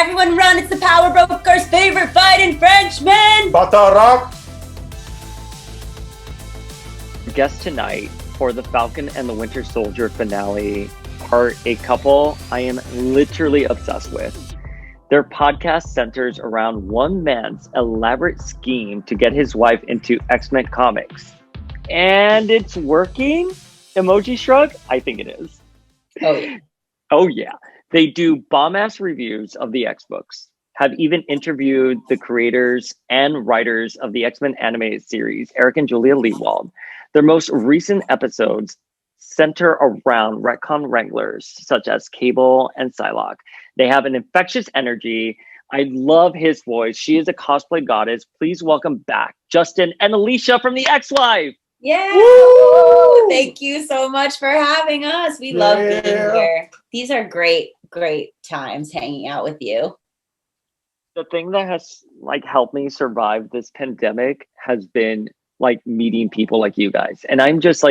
Everyone run, it's the Power Broker's favorite fighting Frenchman! Batarak! Guest tonight for the Falcon and the Winter Soldier finale are a couple I am literally obsessed with. Their podcast centers around one man's elaborate scheme to get his wife into X-Men comics. And it's working? Emoji shrug? I think it is. Oh, yeah. Oh, yeah. They do bomb-ass reviews of the X-Books, have even interviewed the creators and writers of the X-Men animated series, Eric and Julia Leewald. Their most recent episodes center around retcon wranglers such as Cable and Psylocke. They have an infectious energy. I love his voice. She is a cosplay goddess. Please welcome back Justin and Alicia from the X-Wife. Yeah. Woo! Thank you so much for having us. We love being here. These are great times hanging out with you. The thing that has helped me survive this pandemic has been meeting people like you guys. And I'm just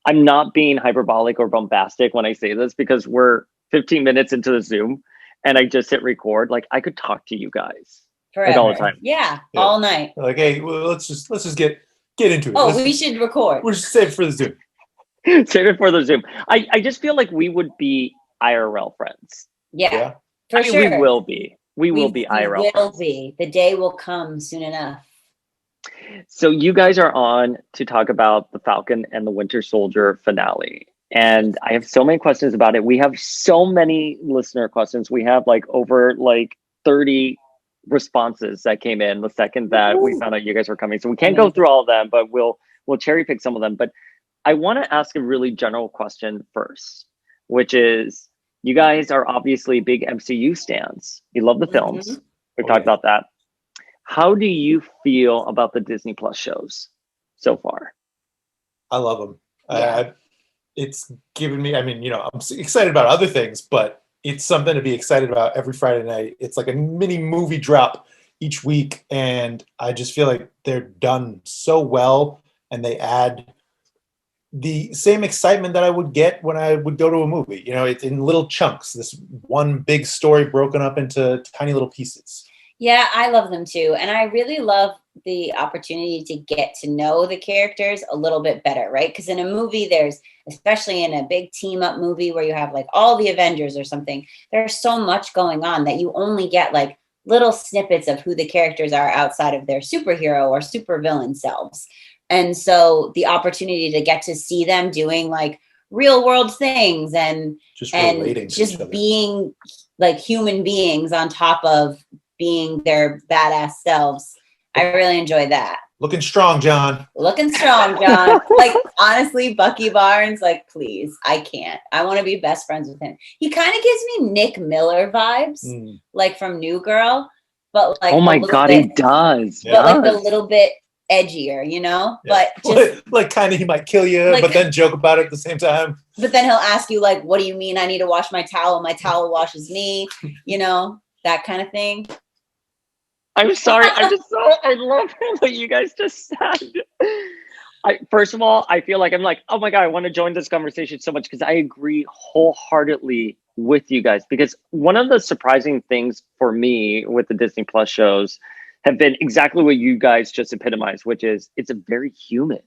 I'm not being hyperbolic or bombastic when I say this because we're 15 minutes into the Zoom and I just hit record. I could talk to you guys forever. All the time. Yeah, all night. Hey, well, let's just get into it. Oh, we should record. We're just save it for the Zoom. Save it for the Zoom. I just feel like we would be IRL friends. Yeah. For sure. We will be. We will be IRL. We will be. The day will come soon enough. So you guys are on to talk about the Falcon and the Winter Soldier finale. And I have so many questions about it. We have so many listener questions. We have over 30 responses that came in the second that we found out you guys were coming. So we can't go through all of them, but we'll cherry pick some of them. But I want to ask a really general question first, which is you guys are obviously big MCU stans. You love the films. We've talked about that. How do you feel about the Disney Plus shows so far? I love them. Yeah. It's given me, I'm excited about other things, but it's something to be excited about every Friday night. It's like a mini movie drop each week. And I just feel like they're done so well. And they add the same excitement that I would get when I would go to a movie. It's in little chunks, this one big story broken up into tiny little pieces. Yeah, I love them too. And I really love the opportunity to get to know the characters a little bit better, right? Because in a movie, especially in a big team up movie where you have all the Avengers or something, there's so much going on that you only get little snippets of who the characters are outside of their superhero or supervillain selves. And so the opportunity to get to see them doing real world things and just being human beings on top of being their badass selves. I really enjoy that. Looking strong, John. Honestly, Bucky Barnes, please, I can't. I want to be best friends with him. He kind of gives me Nick Miller vibes, from New Girl, but oh my God, he does. But a little bit edgier, Yeah. But just kind of he might kill you, but then joke about it at the same time. But then he'll ask you what do you mean I need to wash my towel? My towel washes me, that kind of thing. I'm sorry. I love what you guys just said. First of all, I feel I'm oh my God, I want to join this conversation so much because I agree wholeheartedly with you guys. Because one of the surprising things for me with the Disney Plus shows have been exactly what you guys just epitomized, which is it's a very human.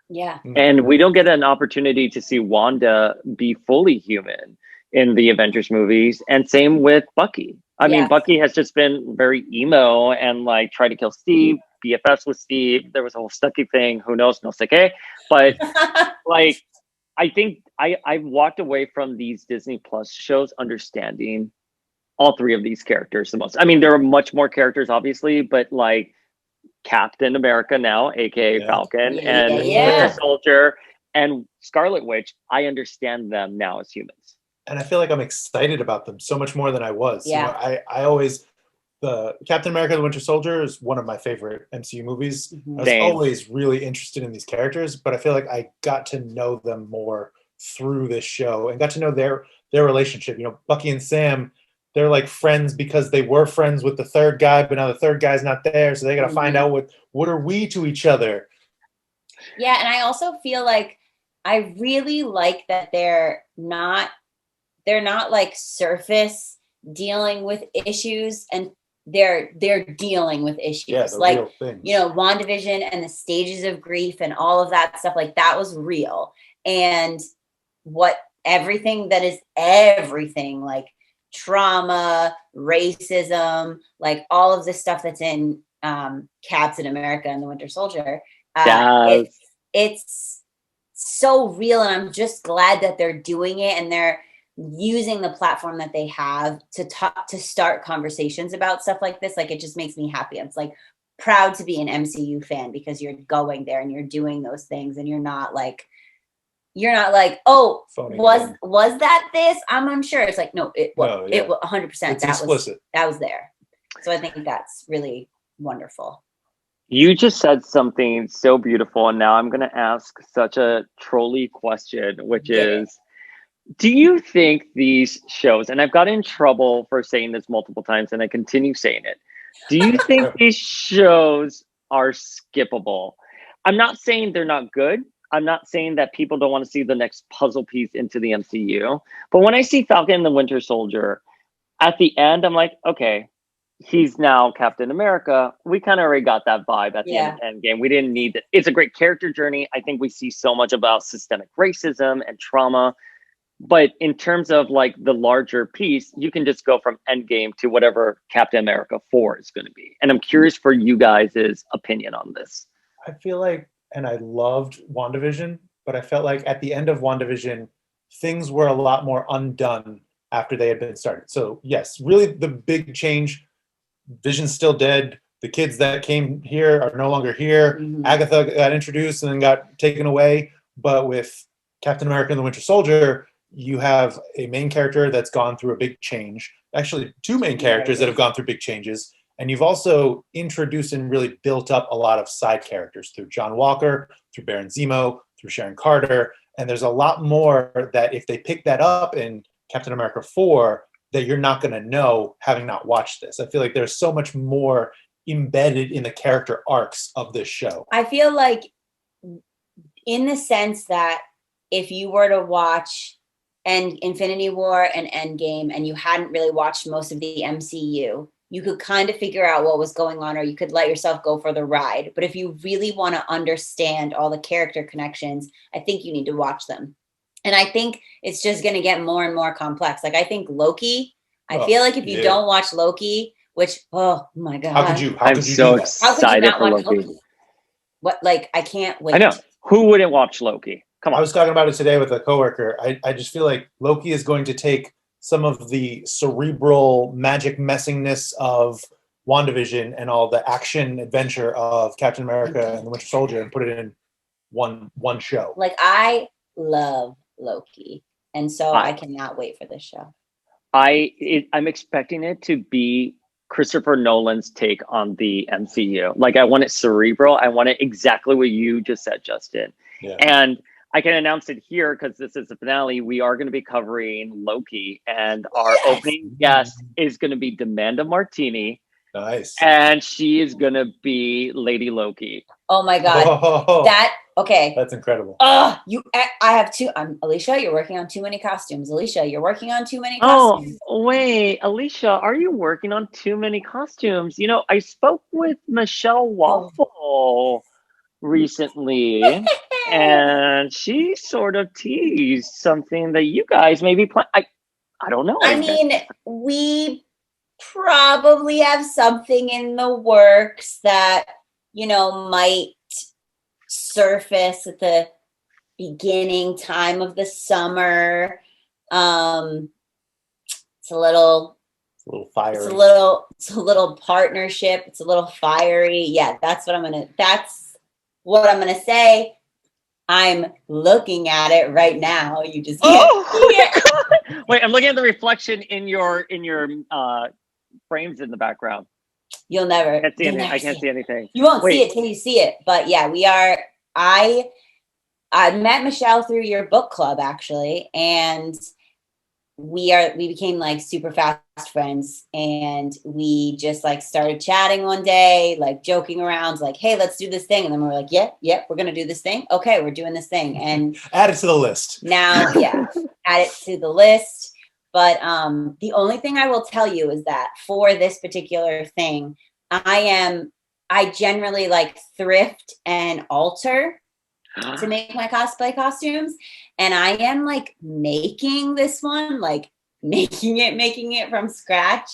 Yeah. And we don't get an opportunity to see Wanda be fully human in the Avengers movies. And same with Bucky. I mean, Bucky has just been very emo and tried to kill Steve, BFFs with Steve. There was a whole Stucky thing. Who knows? No sé qué. But I think I've walked away from these Disney Plus shows understanding all three of these characters the most. I mean, there are much more characters, obviously, but Captain America now, aka Falcon, and Winter Soldier and Scarlet Witch, I understand them now as humans. And I feel like I'm excited about them so much more than I was. Yeah. I always, the Captain America, the Winter Soldier is one of my favorite MCU movies. I was always really interested in these characters, but I feel like I got to know them more through this show and got to know their relationship. Bucky and Sam, they're friends because they were friends with the third guy, but now the third guy's not there. So they got to find out what are we to each other. Yeah. And I also feel I really like that they're not surface dealing with issues, and they're dealing with issues. Yeah, the like real things. you know, WandaVision and the stages of grief and all of that stuff, like that was real. And what everything that is everything, like trauma, racism, like all of this stuff that's in Captain America and the Winter Soldier, it's so real. And I'm just glad that they're doing it, and they're using the platform that they have to talk, to start conversations about stuff like this. Like, it just makes me happy. It's like proud to be an MCU fan, because you're going there and you're doing those things, and you're not like, oh, was that this? I'm unsure. It's like, no, it was 100%. It's explicit. That was there. So I think that's really wonderful. You just said something so beautiful, and now I'm going to ask such a trolley question, which is, do you think these shows, and I've got in trouble for saying this multiple times, and I continue saying it, do you think these shows are skippable? I'm not saying they're not good. I'm not saying that people don't want to see the next puzzle piece into the MCU. But when I see Falcon and the Winter Soldier, at the end, I'm like, okay, he's now Captain America. We kind of already got that vibe at the end of Endgame. We didn't need it. It's a great character journey. I think we see so much about systemic racism and trauma. But in terms of like the larger piece, you can just go from Endgame to whatever Captain America 4 is going to be. And I'm curious for you guys' opinion on this. I feel like, and I loved WandaVision, but I felt like at the end of WandaVision, things were a lot more undone after they had been started. So yes, really the big change, Vision's still dead. The kids that came here are no longer here. Mm-hmm. Agatha got introduced and then got taken away. But with Captain America and the Winter Soldier, you have a main character that's gone through a big change. Actually, two main characters that have gone through big changes. And you've also introduced and really built up a lot of side characters through John Walker, through Baron Zemo, through Sharon Carter. And there's a lot more that if they pick that up in Captain America 4, that you're not going to know having not watched this. I feel like there's so much more embedded in the character arcs of this show. I feel like in the sense that if you were to watch Infinity War and Endgame and you hadn't really watched most of the MCU, you could kind of figure out what was going on, or you could let yourself go for the ride. But if you really want to understand all the character connections, I think you need to watch them. And I think it's just going to get more and more complex. Like, I think Loki, I feel like if you don't watch Loki, which, oh my God. How could you I'm so excited for Loki. What, like, I can't wait. I know. Who wouldn't watch Loki? Come on. I was talking about it today with a coworker. I just feel like Loki is going to take some of the cerebral magic messiness of WandaVision and all the action adventure of Captain America and the Winter Soldier and put it in one show. Like, I love Loki, and so I cannot wait for this show. I'm expecting it to be Christopher Nolan's take on the MCU. Like, I want it cerebral. I want it exactly what you just said, Justin. Yeah. And I can announce it here because this is the finale. We are going to be covering Loki, and our opening guest is going to be Demanda Martini. Nice. And she is going to be Lady Loki. Oh my God. That's incredible. I have two. Alicia, you're working on too many costumes. Alicia, you're working on too many costumes. Oh, wait. Alicia, are you working on too many costumes? You know, I spoke with Michelle Waffle recently, and she sort of teased something that you guys maybe plan. I don't know. I mean, we probably have something in the works that, you know, might surface at the beginning time of the summer. It's a little fiery. It's a little partnership. It's a little fiery. Yeah, that's what I'm gonna say. I'm looking at it right now. You just can't. Wait, I'm looking at the reflection in your frames in the background. You'll never. I can't see anything. You won't see it till you see it. But yeah, we are. I met Michelle through your book club, actually, and we became like super fast friends, and we just like started chatting one day, like joking around, like, hey, let's do this thing. And then we were like, yeah, we're gonna do this thing. Okay, we're doing this thing. And add it to the list. Now, add it to the list. But the only thing I will tell you is that for this particular thing, I generally like thrift and alter to make my cosplay costumes. And I am like making this one, like making it from scratch.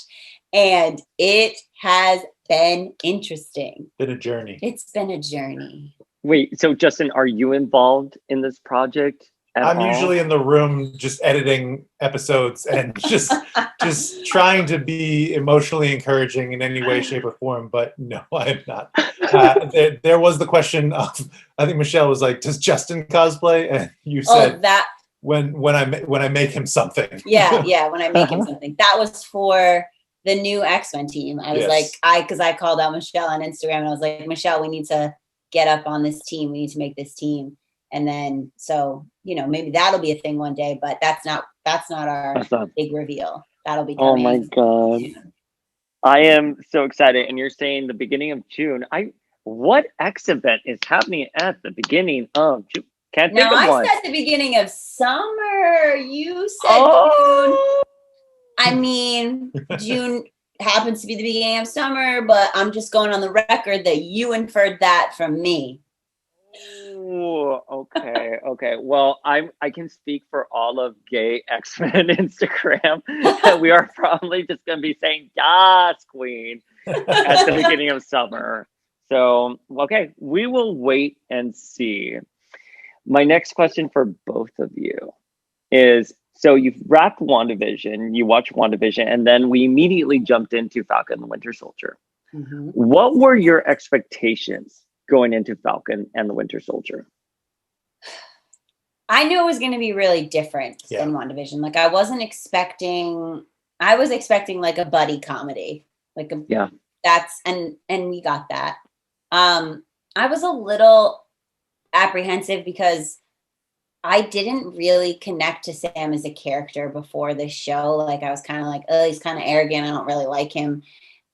And it has been interesting. Been a journey. It's been a journey. Wait, so Justin, are you involved in this project at all? I'm usually in the room just editing episodes and just trying to be emotionally encouraging in any way, shape, or form. But no, I am not. There was the question of, I think Michelle was like, "Does Justin cosplay?" And you said that when I make him something. Yeah, when I make him something. That was for the new X-Men team. I was like, because I called out Michelle on Instagram and I was like, Michelle, we need to get up on this team. We need to make this team. And then, so, maybe that'll be a thing one day, but that's not our big reveal. That'll be coming. Oh my God. I am so excited. And you're saying the beginning of June. What X event is happening at the beginning of June? Can't think of one. I said the beginning of summer. You said June. I mean, June happens to be the beginning of summer, but I'm just going on the record that you inferred that from me. Ooh, okay. Well, I can speak for all of gay X-Men Instagram that we are probably just going to be saying "Yes, Queen" at the beginning of summer. So, okay, we will wait and see. My next question for both of you is, so you've wrapped WandaVision, you watched WandaVision, and then we immediately jumped into Falcon and the Winter Soldier. Mm-hmm. What were your expectations going into Falcon and the Winter Soldier? I knew it was going to be really different than WandaVision. Like I was expecting like a buddy comedy. And we got that. I was a little apprehensive because I didn't really connect to Sam as a character before this show. Like I was kind of like, oh, he's kind of arrogant. I don't really like him.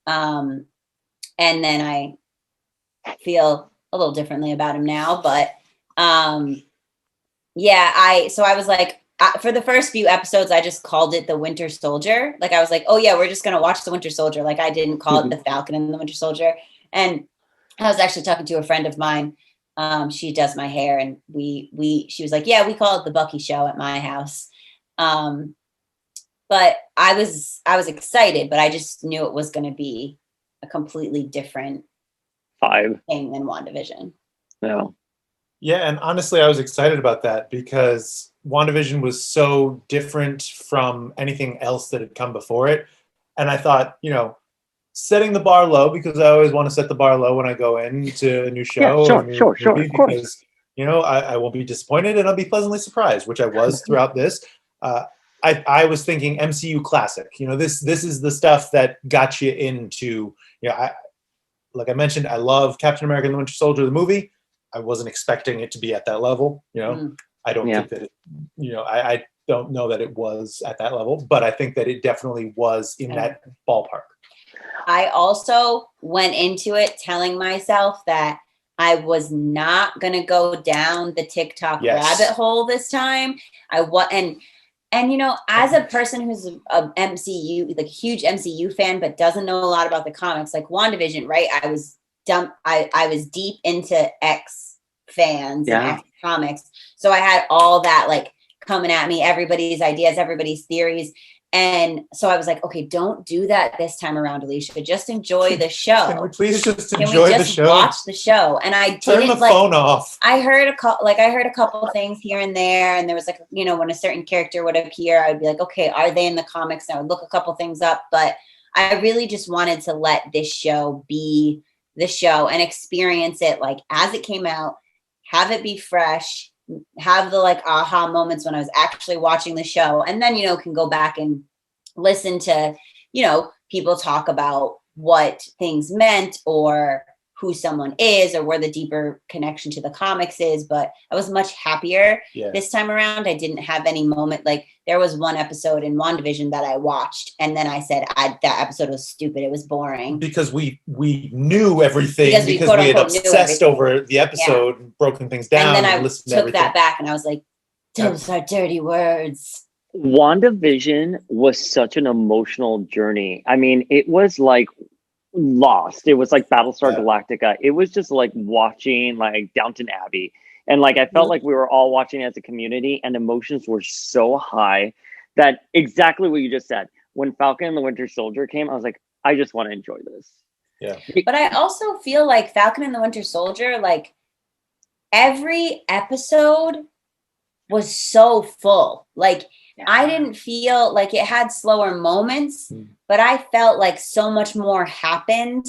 And then I feel a little differently about him now, but I was like, for the first few episodes, I just called it the Winter Soldier. Like I was like, oh yeah, we're just going to watch the Winter Soldier. Like I didn't call it the Falcon and the Winter Soldier. And I was actually talking to a friend of mine. She does my hair and she was like, yeah, we call it the Bucky show at my house. But I was excited, but I just knew it was going to be a completely different thing than WandaVision. No. Yeah, and honestly, I was excited about that because WandaVision was so different from anything else that had come before it. And I thought, setting the bar low, because I always want to set the bar low when I go into a new show. Sure, of course. Because, I won't be disappointed and I'll be pleasantly surprised, which I was throughout this. I was thinking MCU classic. This is the stuff that got you into, like I mentioned, I love Captain America and the Winter Soldier, the movie. I wasn't expecting it to be at that level. I don't think that I don't know that it was at that level, but I think that it definitely was in that ballpark. I also went into it telling myself that I was not going to go down the TikTok rabbit hole this time. As a person who's a MCU, like huge MCU fan, but doesn't know a lot about the comics, like WandaVision, right? I was deep into X fans and X comics. So I had all that like coming at me, everybody's ideas, everybody's theories. And so I was like, okay, don't do that this time around, Alicia. Just enjoy the show. Can we please just enjoy the show? Watch the show. And I turn the phone off. I heard a couple things here and there, and there was like, when a certain character would appear, I would be like, okay, are they in the comics? And I would look a couple things up, but I really just wanted to let this show be the show and experience it like as it came out, have it be fresh, have the like aha moments when I was actually watching the show, and then can go back and listen to people talk about what things meant or who someone is or where the deeper connection to the comics is. But I was much happier this time around. I didn't have any moment. Like there was one episode in WandaVision that I watched and then I said that episode was stupid. It was boring. Because we knew everything because we had obsessed over the episode, broken things down. And then I took that back and I was like, those are dirty words. WandaVision was such an emotional journey. I mean, it was like Lost. It was like Battlestar Galactica. It was just like watching like Downton Abbey. And like I felt like we were all watching as a community, and emotions were so high that exactly what you just said. When Falcon and the Winter Soldier came, I was like, I just want to enjoy this. Yeah. But I also feel like Falcon and the Winter Soldier, like every episode was so full. Like I didn't feel like it had slower moments, but I felt like so much more happened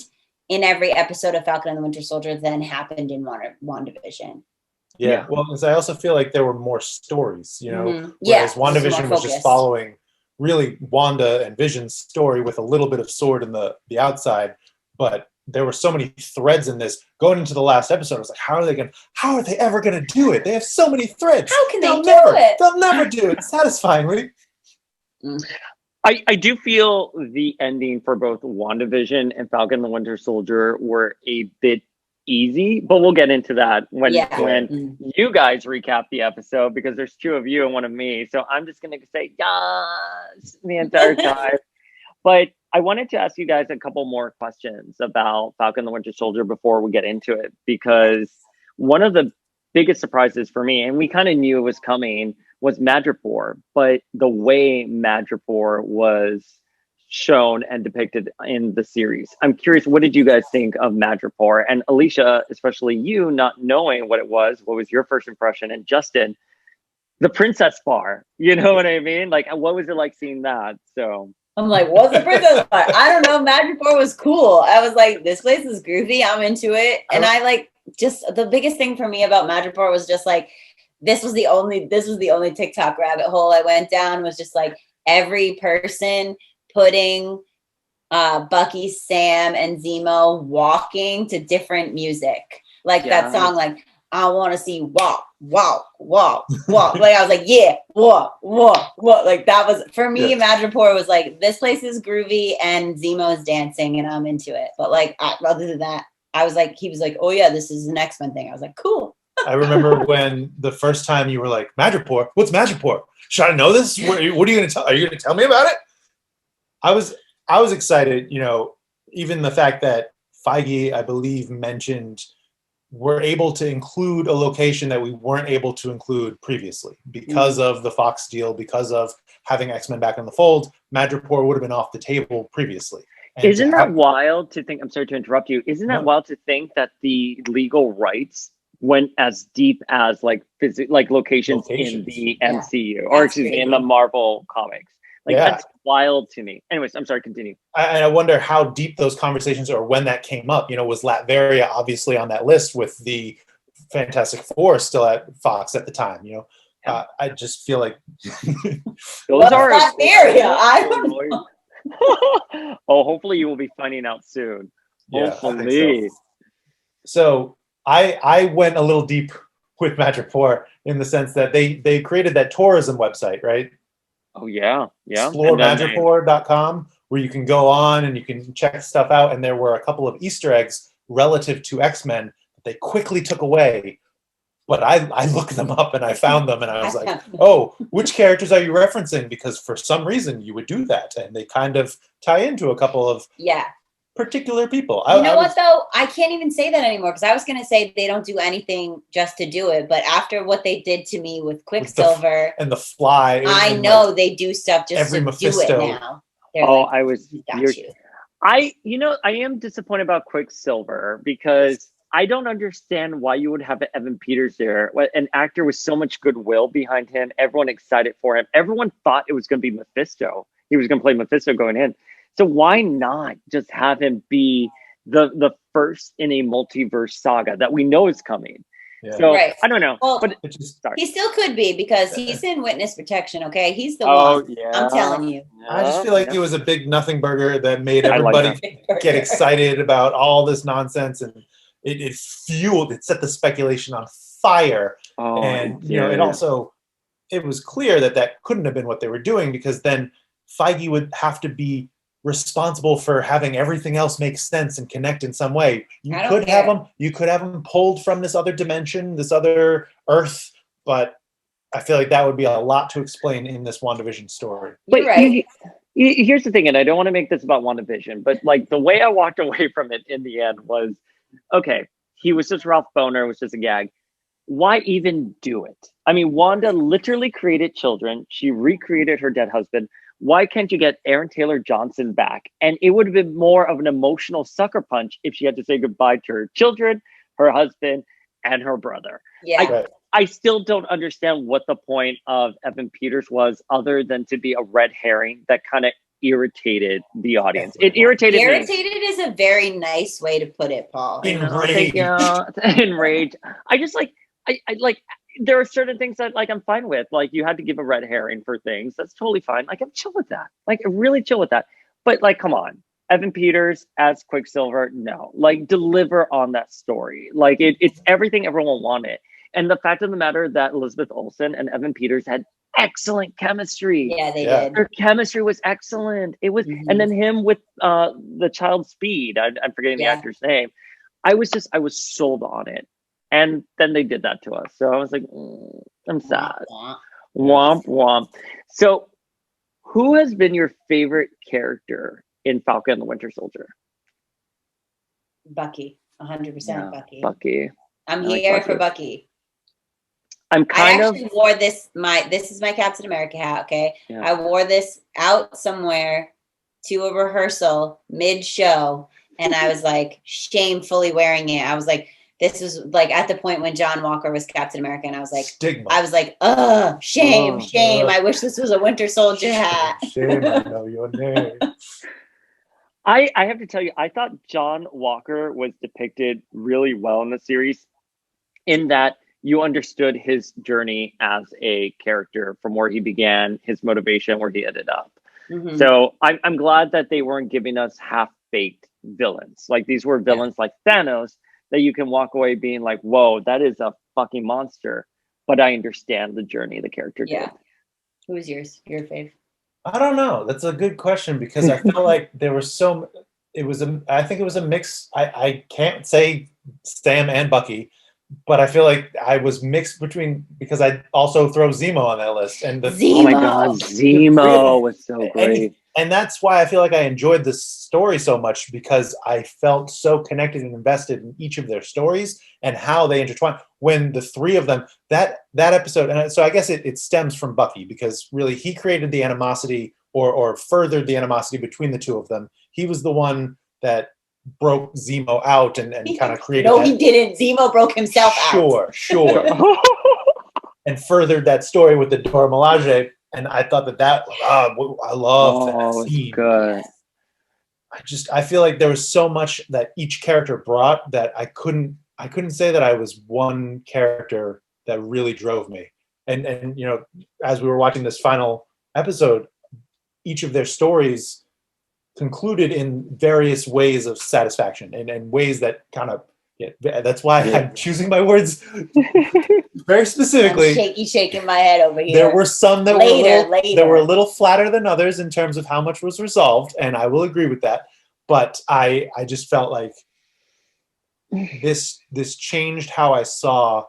in every episode of Falcon and the Winter Soldier than happened in WandaVision. Yeah. Well, because I also feel like there were more stories, you know, whereas WandaVision was just following really Wanda and Vision's story with a little bit of sword in the outside, but there were so many threads in this. Going into the last episode, I was like, how are they ever gonna do it? They have so many threads. How can they do it? They'll never do it satisfyingly. I do feel the ending for both WandaVision and Falcon and the Winter Soldier were a bit easy, but we'll get into that when you guys recap the episode, because there's two of you and one of me. So I'm just gonna say yes the entire time. But I wanted to ask you guys a couple more questions about Falcon and the Winter Soldier before we get into it, because one of the biggest surprises for me, and we kind of knew it was coming, was Madripoor. But the way Madripoor was shown and depicted in the series, I'm curious, what did you guys think of Madripoor? And Alicia, especially you, not knowing what it was, what was your first impression? And Justin, the princess bar, you know what I mean? Like, what was it like seeing that? So I'm like, what's the princess bar? I don't know. Madripoor was cool. I was like, this place is groovy. I'm into it. And I like, just the biggest thing for me about Madripoor was just like, this was the only TikTok rabbit hole I went down, was just like every person putting Bucky, Sam, and Zemo walking to different music. Like that song, like, I want to see walk, walk, walk, walk. Like I was like, yeah, walk, walk, walk. Like that was, for me, Madripoor was like, this place is groovy and Zemo is dancing and I'm into it. But like, other than that, I was like, he was like, oh yeah, this is an X-Men thing. I was like, cool. I remember when the first time you were like, Madripoor? What's Madripoor? Should I know this? What are you going to tell? Are you going to tell me about it? I was excited, you know, even the fact that Feige, I believe, mentioned we're able to include a location that we weren't able to include previously because of the Fox deal, because of having X-Men back in the fold. Madripoor would have been off the table previously. And isn't that wild to think? I'm sorry to interrupt you. Isn't that wild to think that the legal rights went as deep as like locations in the MCU, or excuse me, in the Marvel comics? Like that's wild to me. Anyways, I'm sorry, continue. I wonder how deep those conversations are when that came up. You know, was Latveria obviously on that list with the Fantastic Four still at Fox at the time? You know, I just feel like those are Latveria. I don't know. Oh, hopefully you will be finding out soon. Hopefully. So I went a little deep with Madripoor in the sense that they created that tourism website, right? Oh yeah. ExploreMadripoor.com, where you can go on and you can check stuff out. And there were a couple of Easter eggs relative to X-Men that they quickly took away. But I looked them up and I found them and I was like, oh, which characters are you referencing? Because for some reason you would do that. And they kind of tie into a couple of particular people. You know what though? I can't even say that anymore, because I was going to say they don't do anything just to do it. But after what they did to me with Quicksilver and the Fly, I know they do stuff just to Mephisto. do it now. I am disappointed about Quicksilver, because I don't understand why you would have Evan Peters there, an actor with so much goodwill behind him, everyone excited for him. Everyone thought it was going to be Mephisto. He was going to play Mephisto going in. So why not just have him be the first in a multiverse saga that we know is coming? Yeah. So I don't know. Well, but he still could be, because he's in witness protection. Okay, he's the one. Yeah. I'm telling you. I just feel like it was a big nothing burger that made everybody get excited about all this nonsense, and it set the speculation on fire. And you know, it was clear that couldn't have been what they were doing, because then Feige would have to be responsible for having everything else make sense and connect in some way. You could have them pulled from this other dimension, this other Earth, but I feel like that would be a lot to explain in this WandaVision story. But You're right. Here's the thing, and I don't want to make this about WandaVision, but like the way I walked away from it in the end was, okay, he was just Ralph Boner, it was just a gag. Why even do it? I mean, Wanda literally created children. She recreated her dead husband. Why can't you get Aaron Taylor Johnson back? And it would have been more of an emotional sucker punch if she had to say goodbye to her children, her husband, and her brother. Yeah. I still don't understand what the point of Evan Peters was, other than to be a red herring that kind of irritated the audience. It irritated me. Irritated is a very nice way to put it, Paul. Enraged. Enraged. I just like, I like, there are certain things that like I'm fine with. Like you had to give a red herring for things. That's totally fine. Like I'm chill with that. Like I'm really chill with that. But like, come on. Evan Peters as Quicksilver, no. Like deliver on that story. Like it's everything everyone wanted. And the fact of the matter that Elizabeth Olsen and Evan Peters had excellent chemistry. Yeah, they did. Their chemistry was excellent. It was, and then him with the child Speed. I'm forgetting the actor's name. I was sold on it. And then they did that to us. So I was like, I'm sad. Womp womp. So who has been your favorite character in Falcon and the Winter Soldier? Bucky. 100% Bucky. Bucky. I'm here for Bucky. I actually wore this. This is my Captain America hat. Okay, yeah. I wore this out somewhere to a rehearsal mid-show, and I was like shamefully wearing it. I was like, this was like at the point when John Walker was Captain America, and I was like, stigma. I was like, shame. I wish this was a Winter Soldier hat. Shame, I know your name. I have to tell you, I thought John Walker was depicted really well in the series, in that you understood his journey as a character from where he began, his motivation, where he ended up. Mm-hmm. So I'm glad that they weren't giving us half-baked villains. Like these were villains like Thanos that you can walk away being like, whoa, that is a fucking monster. But I understand the journey the character did. Who was yours? Your fave? I don't know. That's a good question because I feel like there were I think it was a mix. I can't say Sam and Bucky, but I feel like I was mixed between, because I also throw Zemo on that list. And oh my God, Zemo was so great. And that's why I feel like I enjoyed this story so much, because I felt so connected and invested in each of their stories and how they intertwine. When the three of them, that episode, and so I guess it stems from Bucky, because really he created the animosity or furthered the animosity between the two of them. He was the one that broke Zemo out and kind of created he didn't. Zemo broke himself out. Sure. And furthered that story with the Dora Milaje. And I thought I loved that scene. Good. I feel like there was so much that each character brought that I couldn't say that I was one character that really drove me. And you know, as we were watching this final episode, each of their stories concluded in various ways of satisfaction and ways that kind of, that's why I'm choosing my words very specifically. I'm shaking my head over here. There were some that were a little flatter than others in terms of how much was resolved, and I will agree with that. But I just felt like this changed how I saw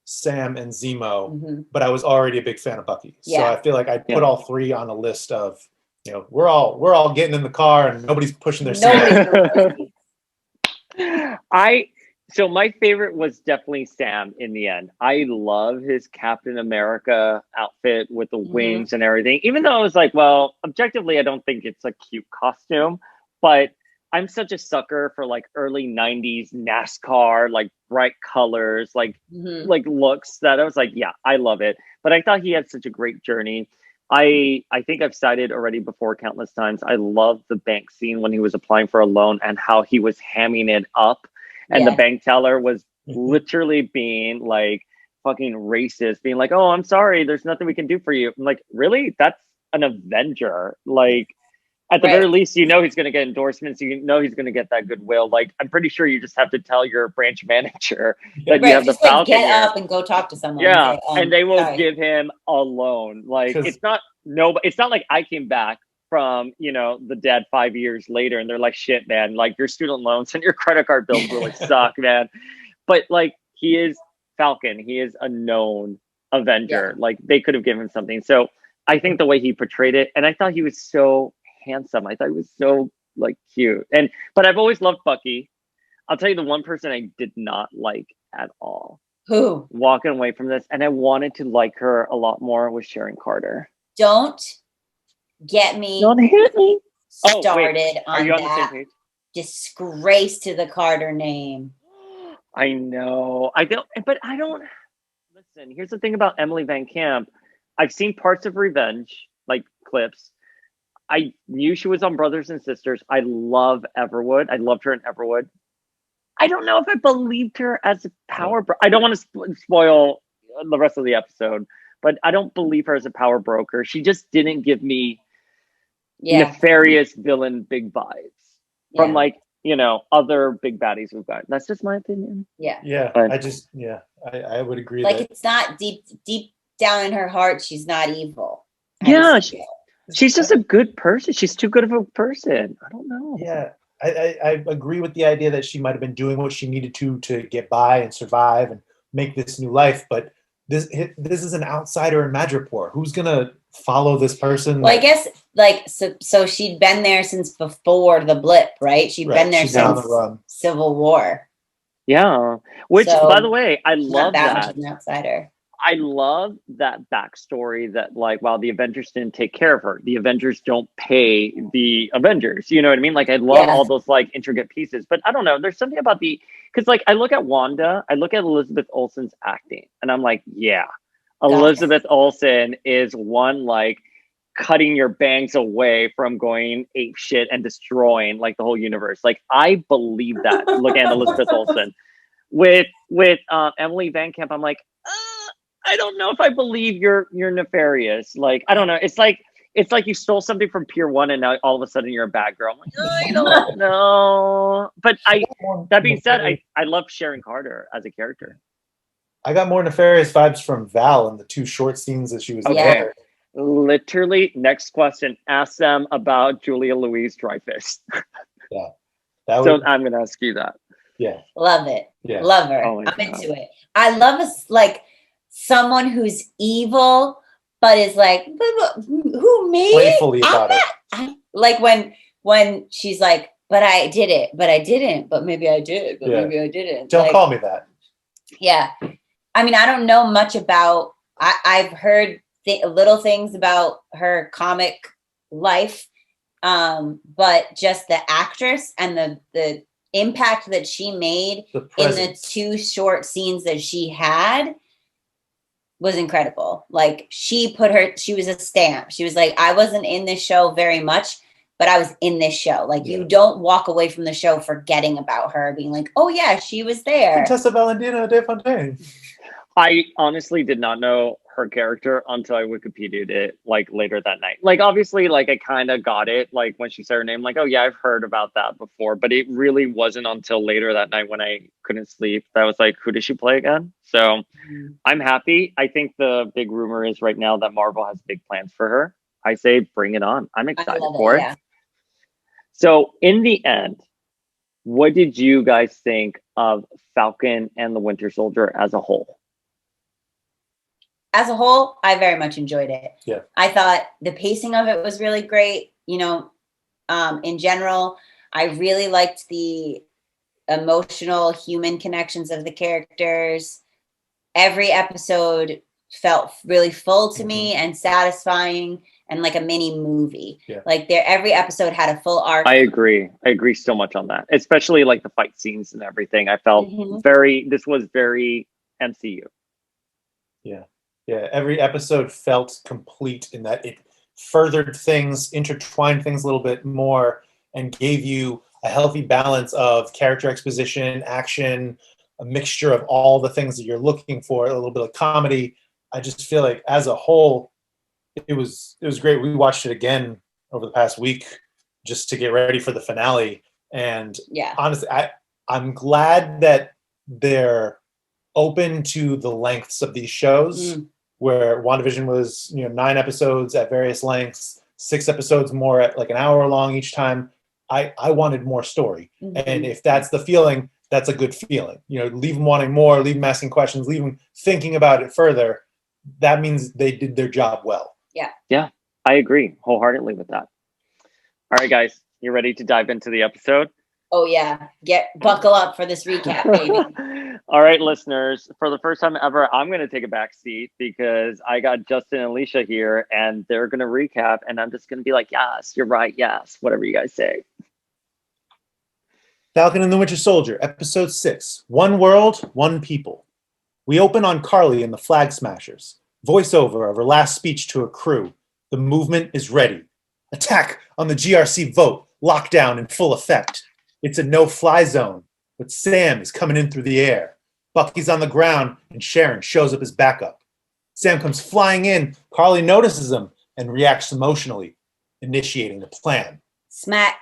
Sam and Zemo, but I was already a big fan of Bucky. So I feel like I put all three on a list of, you know, we're all getting in the car and nobody's pushing their seat. So my favorite was definitely Sam in the end. I love his Captain America outfit with the wings and everything, even though I was like, well, objectively, I don't think it's a cute costume, but I'm such a sucker for like early 90s NASCAR, like bright colors, like looks, that I was like, yeah, I love it. But I thought he had such a great journey. I think I've cited already before countless times. I love the bank scene when he was applying for a loan and how he was hamming it up. And the bank teller was literally being like fucking racist, being like, oh, I'm sorry, there's nothing we can do for you. I'm like, really? That's an Avenger. Like, at the very least, you know he's going to get endorsements. You know he's going to get that goodwill. Like, I'm pretty sure you just have to tell your branch manager that you have the Falcon. Get up and go talk to someone. Yeah, and, say, and they will give him a loan. Like, it's not like I came back from, you know, the dead 5 years later and they're like, shit, man, like your student loans and your credit card bills really suck, man. But like, he is Falcon. He is a known Avenger. Like they could have given him something. So I think the way he portrayed it, and I thought he was so handsome. I thought he was so like cute. But I've always loved Bucky. I'll tell you the one person I did not like at all. Who? Walking away from this, and I wanted to like her a lot more, was Sharon Carter. Don't get me started on that disgrace to the Carter name. I know. I don't. Listen, here's the thing about Emily Van Camp. I've seen parts of Revenge, like clips. I knew she was on Brothers and Sisters. I love Everwood. I loved her in Everwood. I don't know if I believed her as a power broker. I don't want to spoil the rest of the episode, but I don't believe her as a power broker. She just didn't give me nefarious villain big vibes from like, you know, other big baddies we've got. That's just my opinion. Yeah. Yeah. But, I would agree. Like it's not deep down in her heart. She's not evil. She's just a good person. She's too good of a person. I don't know. Yeah. I agree with the idea that she might have been doing what she needed to get by and survive and make this new life. But this is an outsider in Madripoor. Who's gonna follow this person? Well, I guess like so she'd been there since before the blip, right? She'd been there since Civil War. Yeah. Which, by the way, I love that. Much of an outsider. I love that backstory that, like, while the Avengers didn't take care of her, the Avengers don't pay the Avengers. You know what I mean? Like, I love all those, like, intricate pieces. But I don't know. There's something about because, like, I look at Wanda, I look at Elizabeth Olsen's acting, and I'm like, Elizabeth Olsen is one, like, cutting your bangs away from going ape shit and destroying, like, the whole universe. Like, I believe that. Look at Elizabeth Olsen. With Emily Van Camp, I'm like, I don't know if I believe you're nefarious. Like, I don't know. It's like you stole something from Pier 1 and now all of a sudden you're a bad girl. I'm like, I don't know. But that being said, I love Sharon Carter as a character. I got more nefarious vibes from Val in the 2 short scenes that she was there. Literally, next question. Ask them about Julia Louis-Dreyfus. So I'm going to ask you that. Yeah. Love it. Yeah. Love her. I'm into it. I love someone who's evil, but is like, who me? Playfully about it. Like when she's like, but I did it, but I didn't, but maybe I did, but maybe I didn't. Don't call me that. Yeah. I mean, I don't know much about, I've heard little things about her comic life, but just the actress and the impact that she made in the 2 short scenes that she had was incredible. Like she was a stamp. She was like, I wasn't in this show very much, but I was in this show. Like you don't walk away from the show forgetting about her, being like, oh yeah, she was there. Tessa Valentina de Fontaine. I honestly did not know her character until I Wikipedia'd it like later that night. Like obviously like I kind of got it like when she said her name, like, oh yeah, I've heard about that before, but it really wasn't until later that night when I couldn't sleep that I was like, who does she play again? So I'm happy. I think the big rumor is right now that Marvel has big plans for her. I say bring it on. I'm excited for it. Yeah. So in the end, what did you guys think of Falcon and the Winter Soldier as a whole? As a whole, I very much enjoyed it. Yeah. I thought the pacing of it was really great. You know, in general, I really liked the emotional human connections of the characters. Every episode felt really full to me and satisfying and like a mini movie. Yeah. Like every episode had a full arc. I agree so much on that. Especially like the fight scenes and everything. I felt this was very MCU. Yeah. Yeah, every episode felt complete in that it furthered things, intertwined things a little bit more, and gave you a healthy balance of character exposition, action, a mixture of all the things that you're looking for, a little bit of comedy. I just feel like as a whole, it was great. We watched it again over the past week just to get ready for the finale. And honestly, I'm glad that they're open to the lengths of these shows. Where WandaVision was, 9 episodes at various lengths, 6 episodes more at like an hour long each time. I wanted more story. And if that's the feeling, that's a good feeling. Leave them wanting more, leave them asking questions, leave them thinking about it further. that means they did their job well. Yeah, I agree wholeheartedly with that. All right, guys, you ready to dive into the episode? Oh yeah, buckle up for this recap, baby. All right, listeners, for the first time ever, I'm going to take a back seat because I got Justin and Alicia here and they're going to recap and I'm just going to be like, yes, you're right, yes, whatever you guys say. Falcon and the Winter Soldier, Episode 6, One World, One People. We open on Carly and the Flag Smashers. Voiceover of her last speech to her crew. The movement is ready. Attack on the GRC vote, lockdown in full effect. It's a no-fly zone, but Sam is coming in through the air. Bucky's on the ground, and Sharon shows up as backup. Sam comes flying in, Carly notices him, and reacts emotionally, initiating the plan.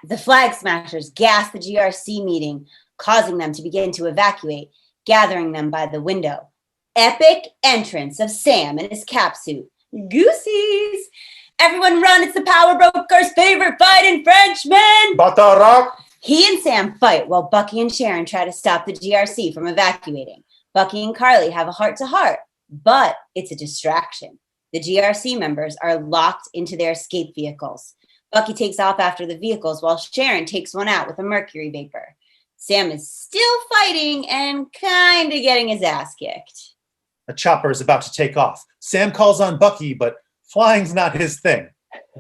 The Flag Smashers gas the GRC meeting, causing them to begin to evacuate, gathering them by the window. Epic entrance of Sam in his capsuit. Goosies! Everyone run, it's the Power Broker's favorite fighting Frenchman! Batarak! He and Sam fight while Bucky and Sharon try to stop the GRC from evacuating. Bucky and Carly have a heart-to-heart, but it's a distraction. The GRC members are locked into their escape vehicles. Bucky takes off after the vehicles while Sharon takes one out with a mercury vapor. Sam is still fighting and kind of getting his ass kicked. A chopper is about to take off. Sam calls on Bucky, but flying's not his thing.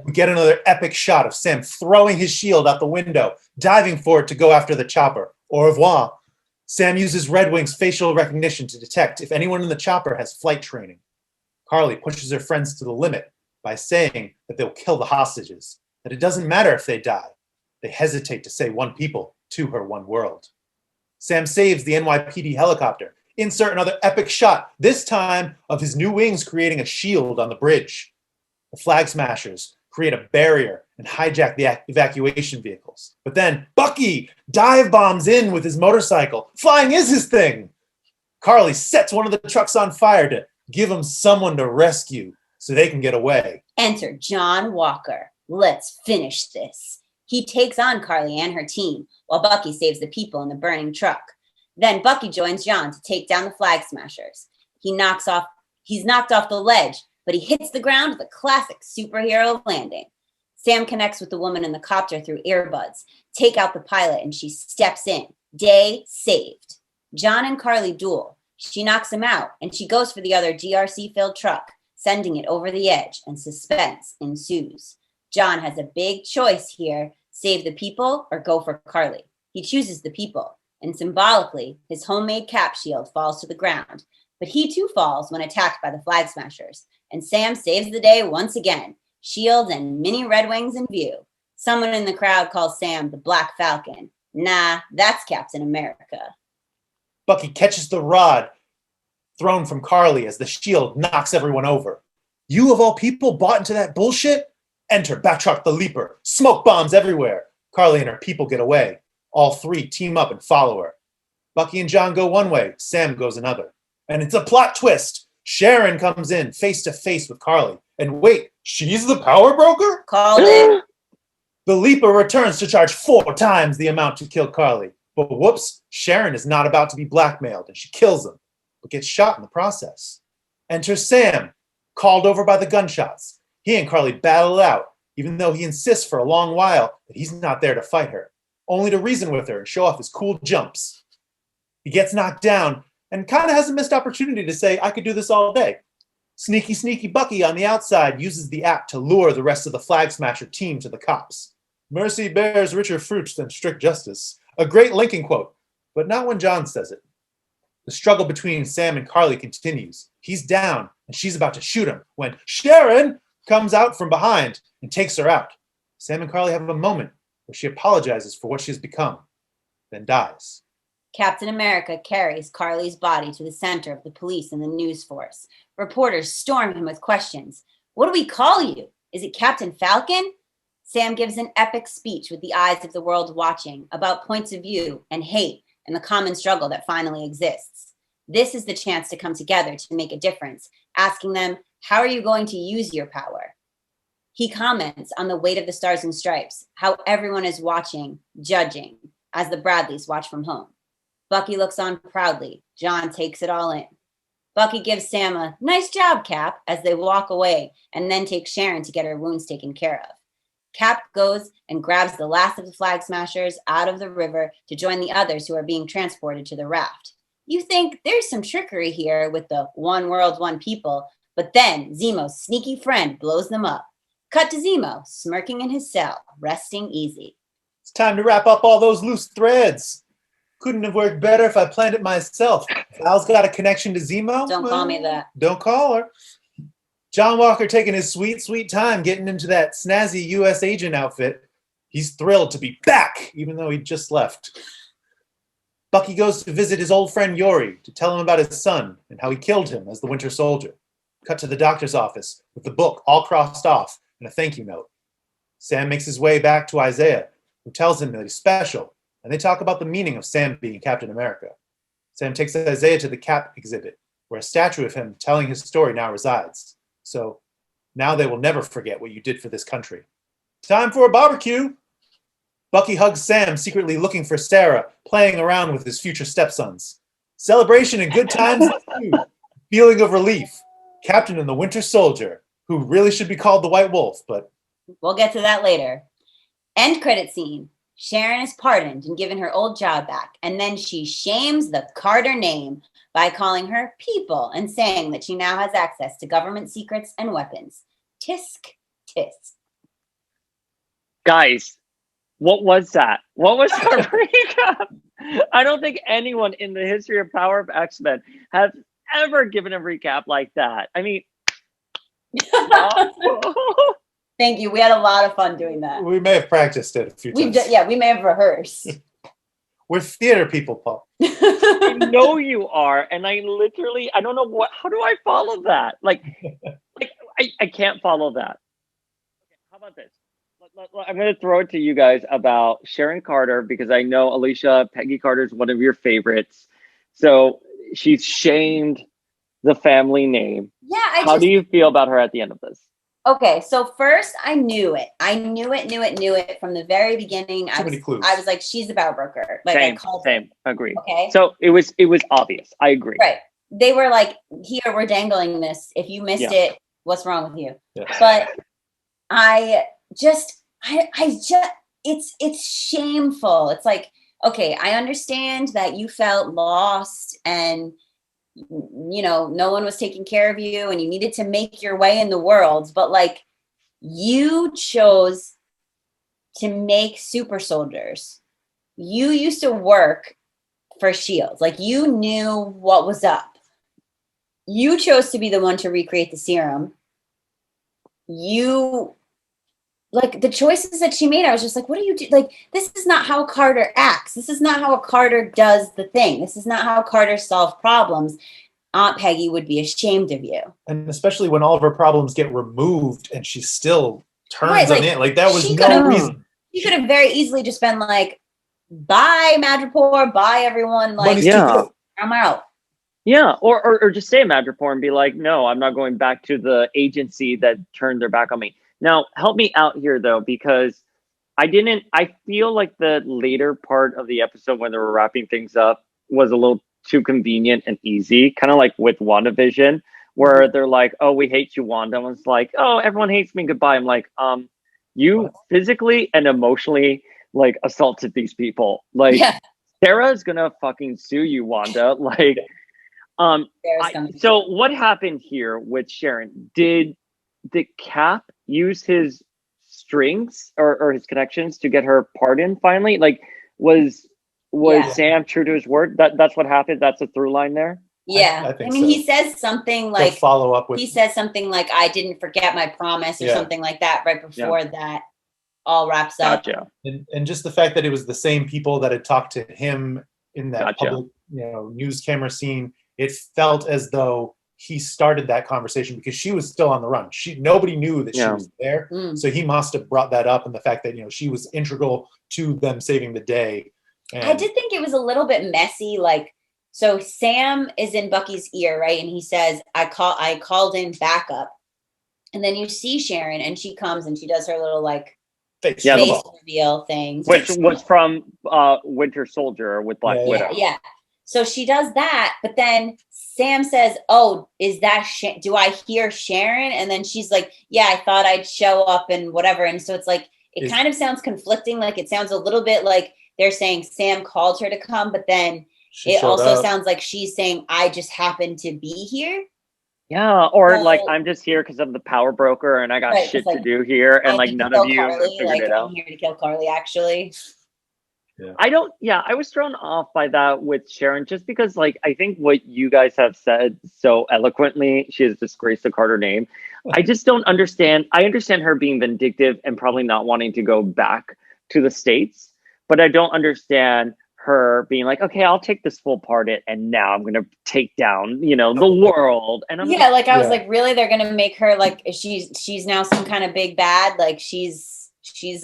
We get another epic shot of Sam throwing his shield out the window, diving for it to go after the chopper. Au revoir. Sam uses Red Wing's facial recognition to detect if anyone in the chopper has flight training. Carly pushes her friends to the limit by saying that they'll kill the hostages, that it doesn't matter if they die. They hesitate to say one people to her one world. Sam saves the NYPD helicopter. Insert another epic shot, this time of his new wings creating a shield on the bridge. The Flag Smashers create a barrier and hijack the evacuation vehicles. But then Bucky dive bombs in with his motorcycle. Flying is his thing. Carly sets one of the trucks on fire to give him someone to rescue so they can get away. Enter John Walker. Let's finish this. He takes on Carly and her team while Bucky saves the people in the burning truck. Then Bucky joins John to take down the Flag Smashers. He's knocked off the ledge, but he hits the ground with a classic superhero landing. Sam connects with the woman in the copter through earbuds, take out the pilot, and she steps in. Day saved. John and Carly duel. She knocks him out, and she goes for the other GRC-filled truck, sending it over the edge, and suspense ensues. John has a big choice here, save the people or go for Carly. He chooses the people, and symbolically, his homemade cap shield falls to the ground. But he too falls when attacked by the Flag Smashers, and Sam saves the day once again. Shield and mini Red Wings in view. Someone in the crowd calls Sam the Black Falcon. Nah, that's Captain America. Bucky catches the rod thrown from Carly as the shield knocks everyone over. You of all people bought into that bullshit? Enter Batroc the Leaper. Smoke bombs everywhere. Carly and her people get away. All three team up and follow her. Bucky and John go one way. Sam goes another. And it's a plot twist. Sharon comes in face to face with Carly. And wait, she's the power broker? Called it. The Leaper returns to charge 4 times the amount to kill Carly. But whoops, Sharon is not about to be blackmailed, and she kills him, but gets shot in the process. Enter Sam, called over by the gunshots. He and Carly battle it out, even though he insists for a long while that he's not there to fight her, only to reason with her and show off his cool jumps. He gets knocked down and kind of has a missed opportunity to say, I could do this all day. Sneaky, sneaky Bucky on the outside uses the app to lure the rest of the Flag Smasher team to the cops. Mercy bears richer fruits than strict justice. A great Lincoln quote, but not when John says it. The struggle between Sam and Carly continues. He's down, and she's about to shoot him when Sharon comes out from behind and takes her out. Sam and Carly have a moment where she apologizes for what she has become, then dies. Captain America carries Carly's body to the center of the police and the news force. Reporters storm him with questions. What do we call you? Is it Captain Falcon? Sam gives an epic speech with the eyes of the world watching about points of view and hate and the common struggle that finally exists. This is the chance to come together to make a difference, asking them, how are you going to use your power? He comments on the weight of the stars and stripes, how everyone is watching, judging, as the Bradleys watch from home. Bucky looks on proudly. John takes it all in. Bucky gives Sam a nice job, Cap, as they walk away and then takes Sharon to get her wounds taken care of. Cap goes and grabs the last of the Flag Smashers out of the river to join the others who are being transported to the raft. You think there's some trickery here with the one world, one people, but then Zemo's sneaky friend blows them up. Cut to Zemo, smirking in his cell, resting easy. It's time to wrap up all those loose threads. Couldn't have worked better if I planned it myself. Val's got a connection to Zemo. Don't call me that. Don't call her. John Walker taking his sweet, sweet time getting into that snazzy U.S. agent outfit. He's thrilled to be back, even though he just left. Bucky goes to visit his old friend Yori to tell him about his son and how he killed him as the Winter Soldier. Cut to the doctor's office with the book all crossed off and a thank you note. Sam makes his way back to Isaiah, who tells him that he's special, and they talk about the meaning of Sam being Captain America. Sam takes Isaiah to the Cap exhibit, where a statue of him telling his story now resides. So now they will never forget what you did for this country. Time for a barbecue! Bucky hugs Sam, secretly looking for Sarah, playing around with his future stepsons. Celebration and good times ensue. Feeling of relief. Captain and the Winter Soldier, who really should be called the White Wolf, but... We'll get to that later. End credit scene. Sharon is pardoned and given her old job back, and then she shames the Carter name by calling her people and saying that she now has access to government secrets and weapons. Tisk, tisk. Guys, what was that? What was our recap? I don't think anyone in the history of Power of X-Men has ever given a recap like that. I mean... Thank you. We had a lot of fun doing that. We may have practiced it a few times. We may have rehearsed. We're theater people, Paul. I know you are, and I don't know how do I follow that? I can't follow that. Okay, how about this? I'm going to throw it to you guys about Sharon Carter, because I know, Alicia, Peggy Carter is one of your favorites. So she's shamed the family name. Yeah. How do you feel about her at the end of this? Okay, so first I knew it. I knew it from the very beginning. Too many clues. I was like, she's the bow broker. Like same. Agreed. Okay. So it was obvious. I agree. Right. They were like, here, we're dangling this. If you missed it, what's wrong with you? Yeah. But it's shameful. It's like, okay, I understand that you felt lost and no one was taking care of you and you needed to make your way in the world, but like you chose to make super soldiers. You used to work for S.H.I.E.L.D. Like you knew what was up. You chose to be the one to recreate the serum. Like the choices that she made, I was just like, what do you do? Like, this is not how Carter acts. This is not how Carter does the thing. This is not how Carter solves problems. Aunt Peggy would be ashamed of you. And especially when all of her problems get removed and she still turns on it. Like that was no reason. She could have very easily just been like, bye, Madripoor, bye, everyone. Like, I'm out. Yeah, or just say Madripoor and be like, no, I'm not going back to the agency that turned their back on me. Now, help me out here, though, because I feel like the later part of the episode when they were wrapping things up was a little too convenient and easy, kind of like with WandaVision, where they're like, oh, we hate you, Wanda. And it's like, oh, everyone hates me, goodbye. I'm like, you physically and emotionally, like, assaulted these people. Like, Sarah's gonna fucking sue you, Wanda. Like, so what happened here with Sharon? Did Cap use his strings or his connections to get her pardoned finally? Like, was Sam true to his word? That's what happened. That's a through line there. Yeah, I mean, so. He says something like follow up with. He says something like, "I didn't forget my promise" or something like that. Right before that all wraps up. Gotcha. And just the fact that it was the same people that had talked to him in that public, news camera scene. It felt as though he started that conversation because she was still on the run. Nobody knew that she was there. So he must have brought that up, and the fact that, she was integral to them saving the day. And I did think it was a little bit messy. Like, so Sam is in Bucky's ear, right? And he says, I called in backup. And then you see Sharon and she comes and she does her little like face reveal thing. Which was from Winter Soldier with Black Widow. Yeah. So she does that, but then Sam says, "Oh, is that do I hear Sharon?" And then she's like, "Yeah, I thought I'd show up and whatever." And so it's like it kind of sounds conflicting. Like it sounds a little bit like they're saying Sam called her to come, but then it also sounds like she's saying, "I just happened to be here." Yeah, or like I'm just here because I'm the power broker and I got shit to do here, and like none of you figured it out. I'm here to kill Carly, actually. Yeah. I was thrown off by that with Sharon just because like I think what you guys have said so eloquently, she has disgraced the Carter name. I just don't understand. I understand her being vindictive and probably not wanting to go back to the States, but I don't understand her being like, okay, I'll take this full part and now I'm gonna take down, the world. And I'm I was like, really? They're gonna make her like she's now some kind of big bad, like she's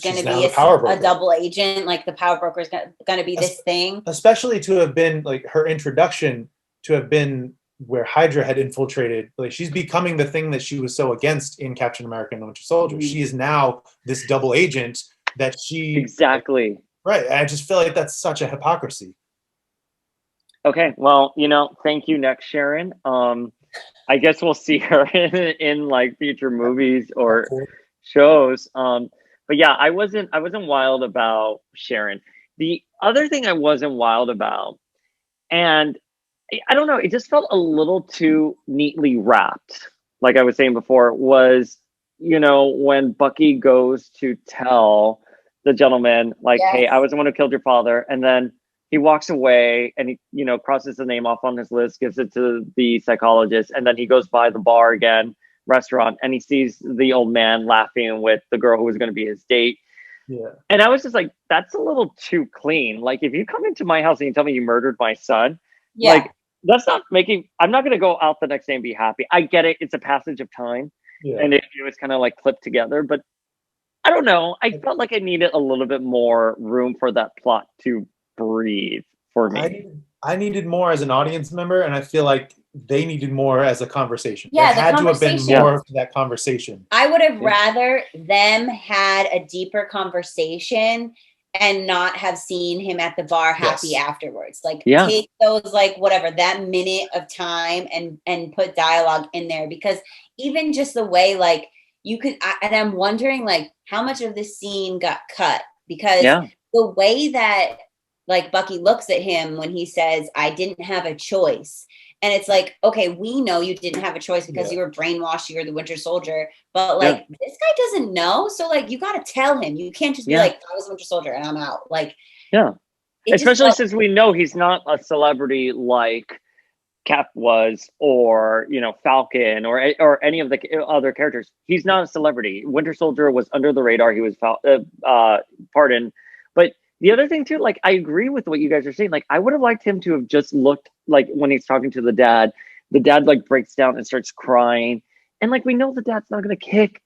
going to be a double agent, like the power broker is going to be this thing. Especially to have been like her introduction to have been where Hydra had infiltrated. Like she's becoming the thing that she was so against in Captain America and the Winter Soldier. She is now this double agent that she... Exactly. Right. I just feel like that's such a hypocrisy. Okay. Well, thank you next, Sharon. I guess we'll see her in like future movies or shows. But yeah, I wasn't wild about Sharon. The other thing I wasn't wild about, and I don't know, it just felt a little too neatly wrapped. Like I was saying before, was, when Bucky goes to tell the gentleman, like, hey, I was the one who killed your father. And then he walks away and he, crosses the name off on his list, gives it to the psychologist. And then he goes by the bar again, restaurant, and he sees the old man laughing with the girl who was going to be his date. Yeah. And I was just like, that's a little too clean. Like, if you come into my house and you tell me you murdered my son, like, that's not I'm not going to go out the next day and be happy. I get it. It's a passage of time. Yeah. And it was kind of like clipped together, but I don't know. I felt like I needed a little bit more room for that plot to breathe for me. I needed more as an audience member, and I feel like they needed more as a conversation. Yeah, there had to have been more of that conversation. I would have rather them had a deeper conversation and not have seen him at the bar happy afterwards. Like take those like whatever, that minute of time and put dialogue in there, because even just the way like you could, and I'm wondering like how much of this scene got cut, because the way that like Bucky looks at him when he says, I didn't have a choice. And it's like, okay, we know you didn't have a choice because you were brainwashed, you were the Winter Soldier. But like, this guy doesn't know. So like, you got to tell him. You can't just be like, I was Winter Soldier and I'm out. Like, especially since we know he's not a celebrity like Cap was, or Falcon, or any of the other characters. He's not a celebrity. Winter Soldier was under the radar. He was pardoned. But the other thing too, like I agree with what you guys are saying. Like I would have liked him to have just looked like when he's talking to the dad like breaks down and starts crying. And like we know the dad's not gonna kick,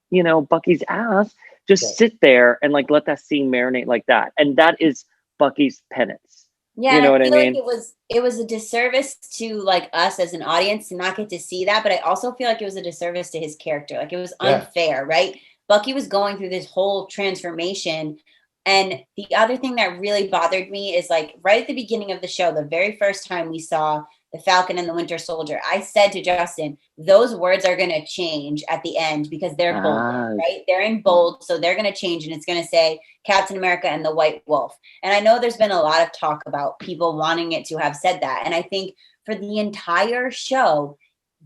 Bucky's ass. Just sit there and like let that scene marinate like that. And that is Bucky's penance. Yeah, you know what I mean? Like it was a disservice to like us as an audience to not get to see that, but I also feel like it was a disservice to his character. Like it was unfair, right? Bucky was going through this whole transformation. And the other thing that really bothered me is like right at the beginning of the show, the very first time we saw the Falcon and the Winter Soldier, I said to Justin, those words are going to change at the end because they're bold, right? They're in bold. So they're going to change and it's going to say Captain America and the White Wolf. And I know there's been a lot of talk about people wanting it to have said that. And I think for the entire show,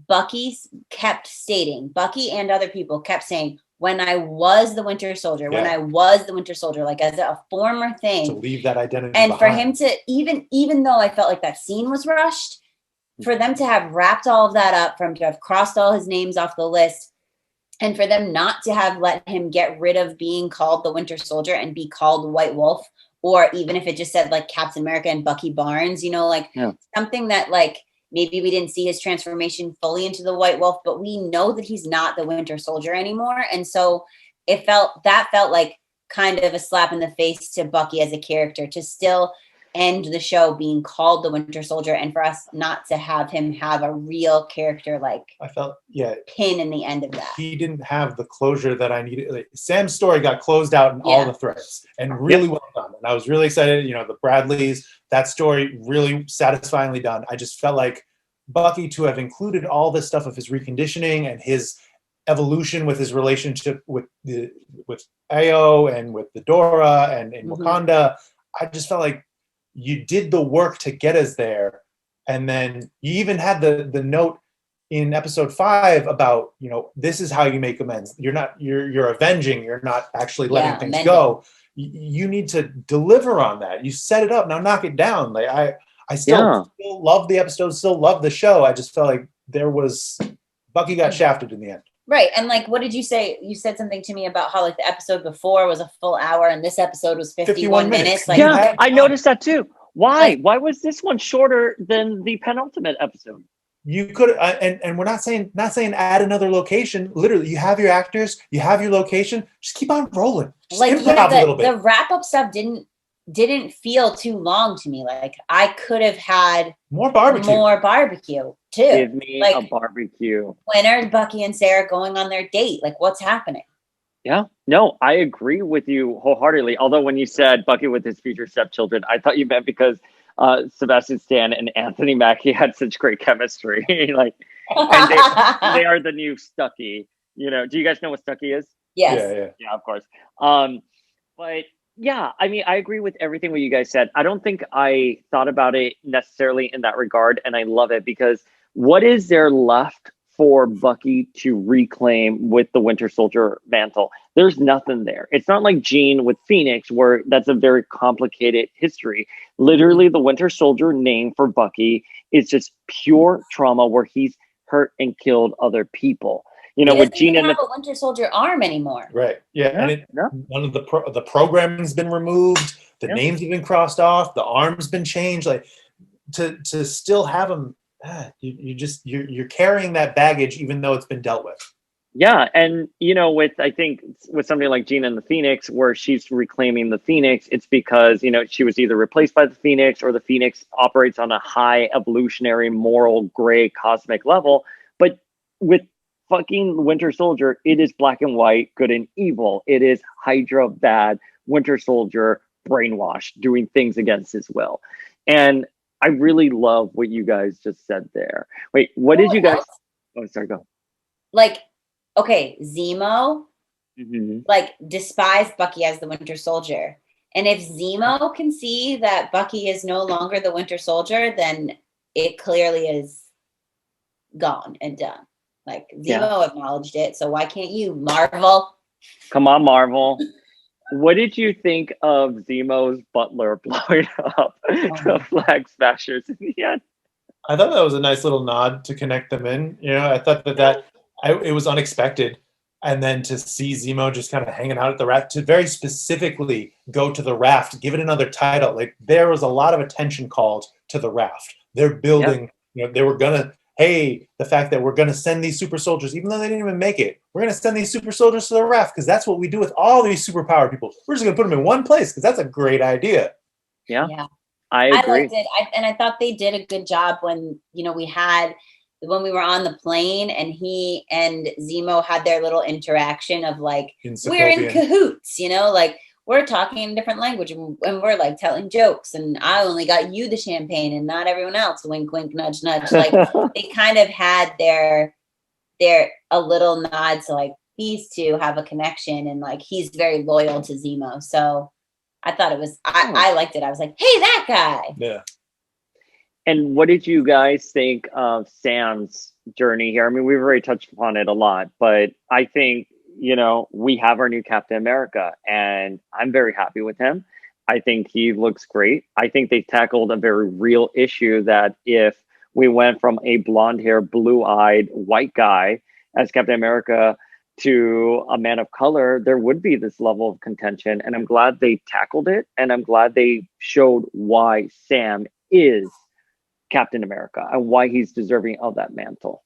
Bucky and other people kept saying, when I was the Winter Soldier, like as a former thing. To leave that identity and behind. For him to, even though I felt like that scene was rushed, for them to have wrapped all of that up, for him to have crossed all his names off the list, and for them not to have let him get rid of being called the Winter Soldier and be called White Wolf, or even if it just said like Captain America and Bucky Barnes, something that like, maybe we didn't see his transformation fully into the White Wolf, but we know that he's not the Winter Soldier anymore. And so that felt like kind of a slap in the face to Bucky as a character, to still end the show being called the Winter Soldier, and for us not to have him have a real character like I felt pin in the end of that. He didn't have the closure that I needed. Like, Sam's story got closed out in all the threads, and really well done. And I was really excited. You know, the Bradleys, that story really satisfyingly done. I just felt like Bucky, to have included all this stuff of his reconditioning and his evolution with his relationship with Ayo and with the Dora and in Wakanda, I just felt like you did the work to get us there. And then you even had the note in episode 5 about, you know, this is how you make amends. You're avenging. You're not actually letting things go. You need to deliver on that. You set it up. Now knock it down. Like I still love the episode, still love the show. I just felt like Bucky got shafted in the end. Right. And like, what did you say? You said something to me about how like the episode before was a full hour and this episode was 51 minutes. Like, yeah, I noticed that too. Why? Why was this one shorter than the penultimate episode? You could, and we're not saying add another location. Literally, you have your actors, you have your location. Just keep on rolling. Just like improv a little bit. The wrap up stuff didn't feel too long to me. Like I could have had more barbecue too. Give me a barbecue. When are Bucky and Sarah going on their date? Like what's happening? Yeah, no, I agree with you wholeheartedly. Although when you said Bucky with his future stepchildren, I thought you meant because Sebastian Stan and Anthony Mackie had such great chemistry. Like, and they are the new Stucky. You know, do you guys know what Stucky is? Yes. Yeah, of course. But yeah, I mean, I agree with everything what you guys said. I don't think I thought about it necessarily in that regard, and I love it because what is there left for Bucky to reclaim with the Winter Soldier mantle? There's nothing there. It's not like Jean with Phoenix, where that's a very complicated history. Literally, the Winter Soldier name for Bucky is just pure trauma where he's hurt and killed other people. You know, with Jean and the Winter Soldier arm anymore. Right. Yeah. And none of the programming's been removed. The names have been crossed off. The arm's been changed. Like to still have him. You're carrying that baggage even though it's been dealt with. Yeah, and you know, with something like Jean and the Phoenix, where she's reclaiming the Phoenix, it's because, you know, she was either replaced by the Phoenix or the Phoenix operates on a high evolutionary, moral, gray, cosmic level. But with fucking Winter Soldier, it is black and white, good and evil. It is Hydra bad, Winter Soldier brainwashed, doing things against his will. And I really love what you guys just said there. Wait, what did you guys? Oh, sorry, go. Like, okay, Zemo, like, despised Bucky as the Winter Soldier. And if Zemo can see that Bucky is no longer the Winter Soldier, then it clearly is gone and done. Like, Zemo acknowledged it, so why can't you, Marvel? Come on, Marvel. What did you think of Zemo's butler blowing up the Flag Smashers in the end? I thought that was a nice little nod to connect them in. You know, I thought it was unexpected. And then to see Zemo just kind of hanging out at the raft, to very specifically go to the raft, give it another title. Like, there was a lot of attention called to the raft. They're building, you know, they were going to, the fact that we're going to send these super soldiers, even though they didn't even make it, we're going to send these super soldiers to the raft because that's what we do with all these superpowered people. We're just going to put them in one place because that's a great idea. Yeah. I agree. liked it. And I thought they did a good job when, you know, when we were on the plane and he and Zemo had their little interaction of like, we're in cahoots, you know, like we're talking in a different language and we're like telling jokes and I only got you the champagne and not everyone else. Wink, wink, nudge, nudge. Like they kind of had their a little nod to like these two have a connection and like he's very loyal to Zemo. So I thought it was, I liked it. I was like, hey, that guy. Yeah. And what did you guys think of Sam's journey here? I mean, we've already touched upon it a lot, but I think, you know, we have our new Captain America and I'm very happy with him. I think he looks great. I think they tackled a very real issue that if we went from a blonde hair, blue-eyed white guy as Captain America to a man of color, there would be this level of contention. And I'm glad they tackled it. And I'm glad they showed why Sam is Captain America and why he's deserving of that mantle.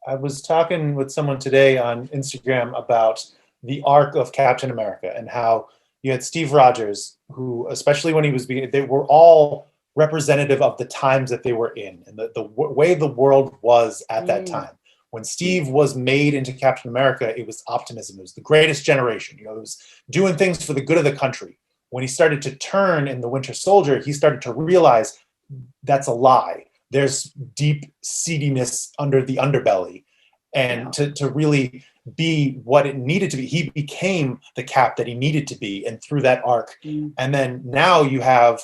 I was talking with someone today on Instagram about the arc of Captain America and how you had Steve Rogers, who, especially when he was beginning, they were all representative of the times that they were in and the way the world was at that time. When Steve was made into Captain America, it was optimism. It was the greatest generation. You know, it was doing things for the good of the country. When he started to turn in the Winter Soldier, he started to realize that's a lie. There's deep seediness under the underbelly. And to really be what it needed to be, he became the Cap that he needed to be, and through that arc. And then now you have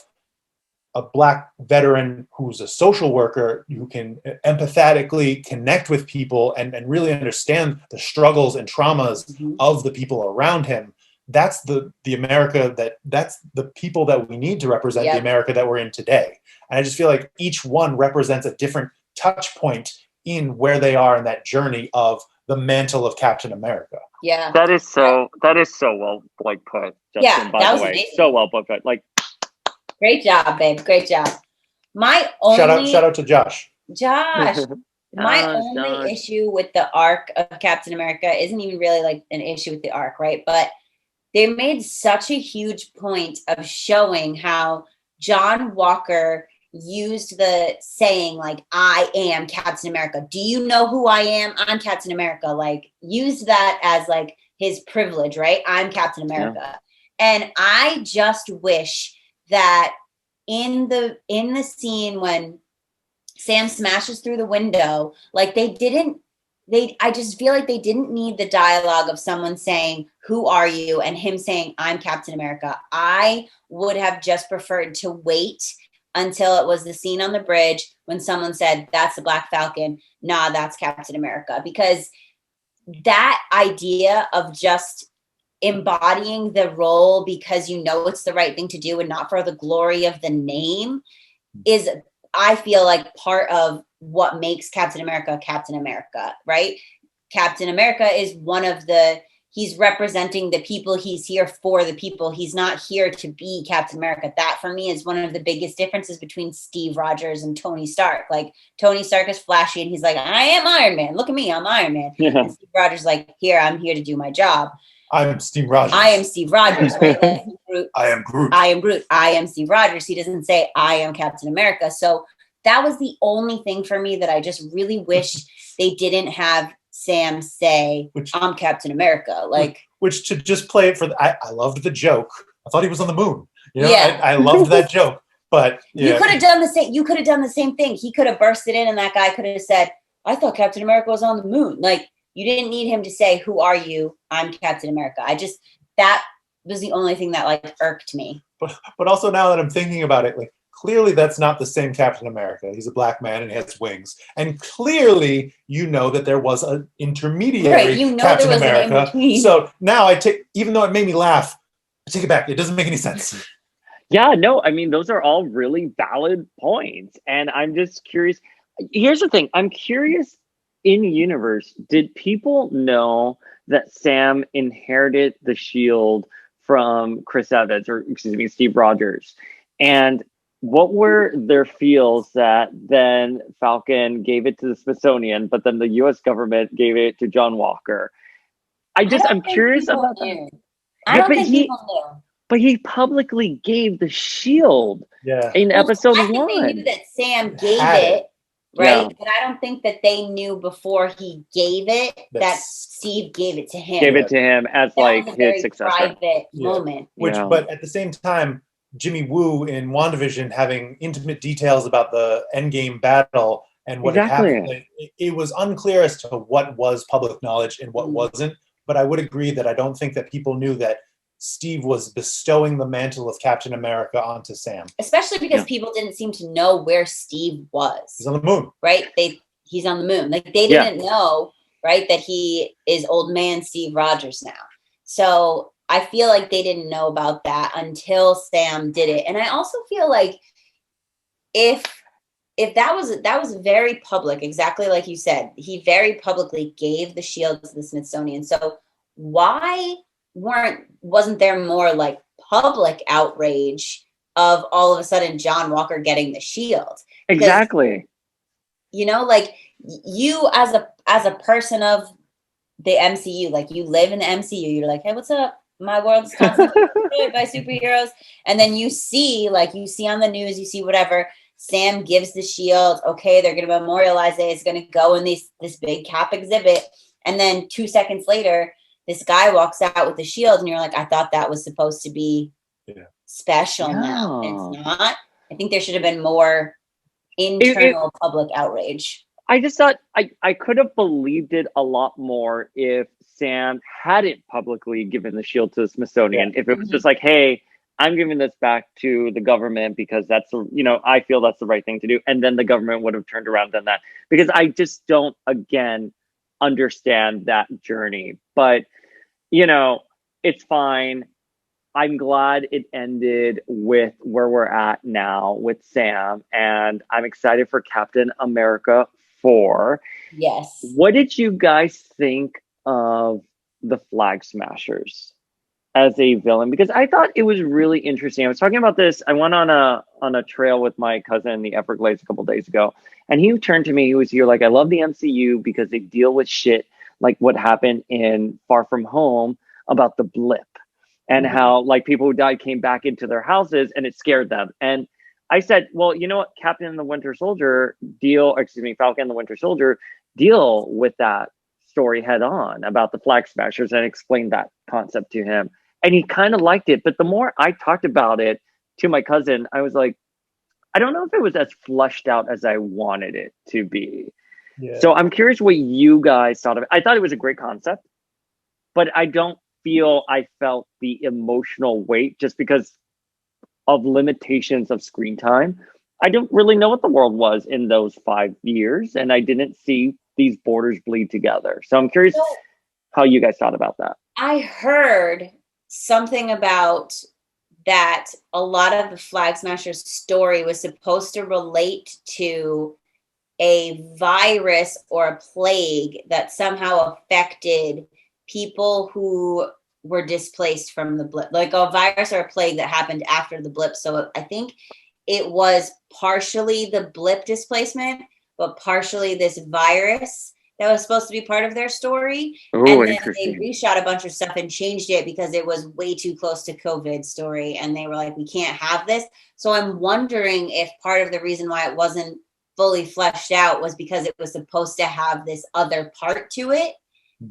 a Black veteran who's a social worker who can empathetically connect with people and really understand the struggles and traumas of the people around him. That's the America that's the people that we need to represent the America that we're in today. And I just feel like each one represents a different touch point in where they are in that journey of the mantle of Captain America. Yeah. That is so well like put, Justin, by the way. Amazing. So well put. Like, great job, babe. Great job. My only shout out to Josh. My only issue with the arc of Captain America isn't even really like an issue with the arc, right? But they made such a huge point of showing how John Walker used the saying like, I am Captain America. Do you know who I am? I'm Captain America. Like, used that as like his privilege, right? I'm Captain America. Yeah. And I just wish that in the scene when Sam smashes through the window, like I just feel like they didn't need the dialogue of someone saying, who are you? And him saying, I'm Captain America. I would have just preferred to wait until it was the scene on the bridge when someone said, that's the Black Falcon. Nah, that's Captain America. Because that idea of just embodying the role because you know it's the right thing to do and not for the glory of the name is, I feel like, part of what makes Captain America, right? Captain America is he's representing the people. He's here for the people. He's not here to be Captain America. That for me is one of the biggest differences between Steve Rogers and Tony Stark. Like, Tony Stark is flashy and he's like, I am Iron Man. Look at me, I'm Iron Man. Yeah. And Steve Rogers like, I'm here to do my job. I'm Steve Rogers. I am Steve Rogers, right? I am Groot. I am Groot. I am Steve Rogers. He doesn't say I am Captain America. So that was the only thing for me that I just really wish they didn't have Sam say, I'm Captain America. Like, which to just play it for I loved the joke. I thought he was on the moon. You know, I loved that joke. But you could have done the same. You could have done the same thing. He could have bursted in, and that guy could have said, I thought Captain America was on the moon. Like, you didn't need him to say, who are you? I'm Captain America. That was the only thing that like irked me. But also now that I'm thinking about it, like, clearly that's not the same Captain America. He's a Black man and has wings. And clearly you know that there was an intermediary Captain America. So now even though it made me laugh, I take it back. It doesn't make any sense. Yeah, no, I mean, those are all really valid points. And I'm just curious. Here's the thing. I'm curious, in universe, did people know that Sam inherited the shield from Chris Evans, or excuse me, Steve Rogers? And what were their feels that then Falcon gave it to the Smithsonian, but then the U.S. government gave it to John Walker? I'm curious about that. I don't think people knew. But he publicly gave the shield in episode 1. I think they knew that Sam gave it, right? Yeah. But I don't think that they knew before he gave it that Steve gave it to him. Gave it to him as that like his successor. Private moment. But at the same time, Jimmy Woo in WandaVision having intimate details about the Endgame battle and what had happened. It was unclear as to what was public knowledge and what wasn't. But I would agree that I don't think that people knew that Steve was bestowing the mantle of Captain America onto Sam. Especially because people didn't seem to know where Steve was. He's on the moon. Right? He's on the moon. Like, they didn't know, right, that he is old man Steve Rogers now. So I feel like they didn't know about that until Sam did it. And I also feel like if that was very public, exactly like you said, he very publicly gave the shield to the Smithsonian. So why wasn't there more like public outrage of all of a sudden John Walker getting the shield? Exactly. You know, like, you as a person of the MCU, like, you live in the MCU, you're like, hey, what's up? my world's constantly destroyed by superheroes. And then you see on the news, you see whatever, Sam gives the shield. Okay, they're going to memorialize it. It's going to go in this big Cap exhibit. And then 2 seconds later, this guy walks out with the shield, and you're like, I thought that was supposed to be special now. It's not. I think there should have been more internal public outrage. I just thought I could have believed it a lot more if Sam hadn't publicly given the shield to the Smithsonian. If it was just like, hey, I'm giving this back to the government because that's, I feel that's the right thing to do. And then the government would have turned around and done that. Because I just don't, again, understand that journey. But, it's fine. I'm glad it ended with where we're at now with Sam. And I'm excited for Captain America 4. Yes. What did you guys think of the Flag Smashers as a villain? Because I thought it was really interesting. I was talking about this. I went on a trail with my cousin in the Everglades a couple of days ago, and he turned to me. He was here like, I love the MCU because they deal with shit like what happened in Far From Home about the blip and how like people who died came back into their houses and it scared them. And I said, well, you know what? Falcon and the Winter Soldier deal with that story head on about the Flag Smashers and explained that concept to him. And he kind of liked it. But the more I talked about it to my cousin, I was like, I don't know if it was as flushed out as I wanted it to be. Yeah. So I'm curious what you guys thought of it. I thought it was a great concept, but I don't feel I felt the emotional weight just because of limitations of screen time. I don't really know what the world was in those 5 years, and I didn't see these borders bleed together. So I'm curious how you guys thought about that. I heard something about that a lot of the Flag Smashers story was supposed to relate to a virus or a plague that somehow affected people who were displaced from the blip, like a virus or a plague that happened after the blip. So I think it was partially the blip displacement, but partially this virus that was supposed to be part of their story. And then they reshot a bunch of stuff and changed it because it was way too close to COVID story. And they were like, we can't have this. So I'm wondering if part of the reason why it wasn't fully fleshed out was because it was supposed to have this other part to it.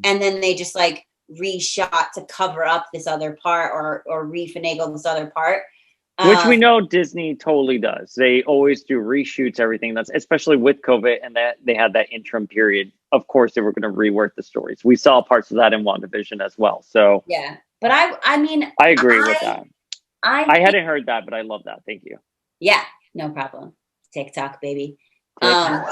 And then they just like reshot to cover up this other part or refinagle this other part. Which we know Disney totally does. They always do reshoots, everything. That's especially with COVID and that they had that interim period. Of course, they were going to rework the stories. We saw parts of that in WandaVision as well. So yeah, but I mean, I agree with that. I hadn't heard that, but I love that. Thank you. Yeah, no problem. TikTok, baby. I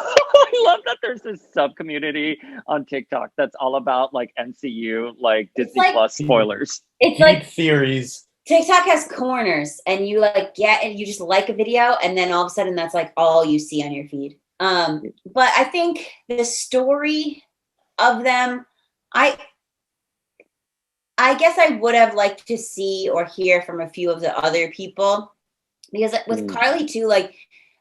love that there's this sub community on TikTok that's all about like MCU, like Disney Plus spoilers. It's like theories. TikTok has corners, and you like and you just like a video, and then all of a sudden that's like all you see on your feed. But I think the story of them, I guess I would have liked to see or hear from a few of the other people, because with Carly too, like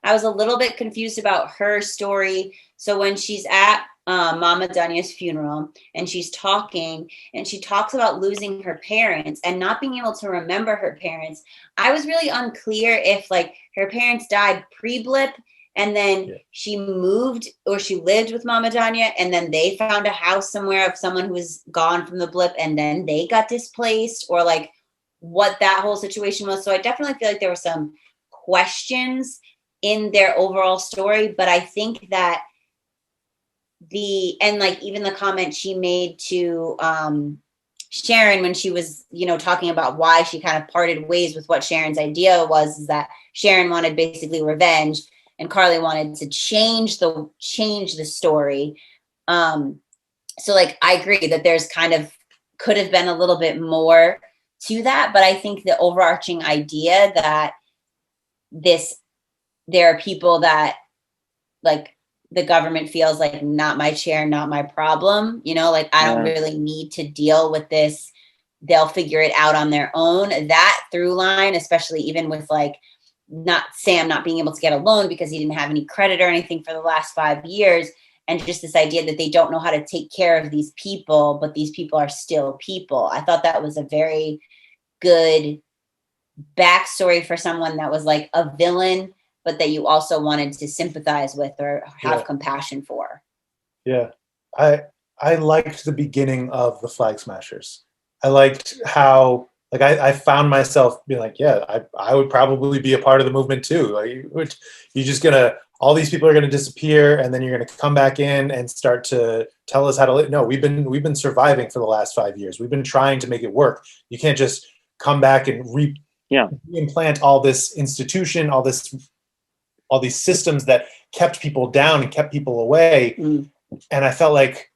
I was a little bit confused about her story. So when she's at Mama Dania's funeral and she's talking and she talks about losing her parents and not being able to remember her parents, I was really unclear if like her parents died pre-blip and then she moved or she lived with Mama Dania and then they found a house somewhere of someone who was gone from the blip and then they got displaced, or like what that whole situation was. So I definitely feel like there were some questions in their overall story, but I think that even the comment she made to Sharon when she was, talking about why she kind of parted ways with what Sharon's idea was, is that Sharon wanted basically revenge and Carly wanted to change the story. So like, I agree that there's could have been a little bit more to that, but I think the overarching idea that there are people that like the government feels like not my chair, not my problem, like I don't really need to deal with this. They'll figure it out on their own. That through line, especially even with like Sam not being able to get a loan because he didn't have any credit or anything for the last 5 years. and just this idea that they don't know how to take care of these people, but these people are still people. I thought that was a very good backstory for someone that was like a villain, but that you also wanted to sympathize with or have compassion for. Yeah. I liked the beginning of the Flag Smashers. I liked how, like, I found myself being like, yeah, I would probably be a part of the movement too. Like, you're just gonna, all these people are gonna disappear, and then you're gonna come back in and start to tell us how to live. No, we've been surviving for the last 5 years. We've been trying to make it work. You can't just come back and reimplant all this institution, all these systems that kept people down and kept people away. And I felt like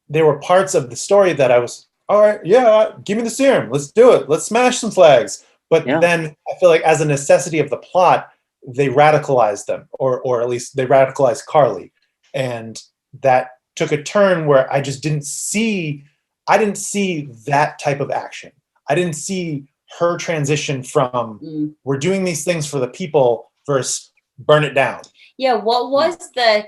there were parts of the story that I was, all right, yeah, give me the serum. Let's do it. Let's smash some flags. But then I feel like as a necessity of the plot, they radicalized them, or at least they radicalized Carly. And that took a turn where I just didn't see that type of action. I didn't see her transition from we're doing these things for the people versus burn it down. Yeah, what was the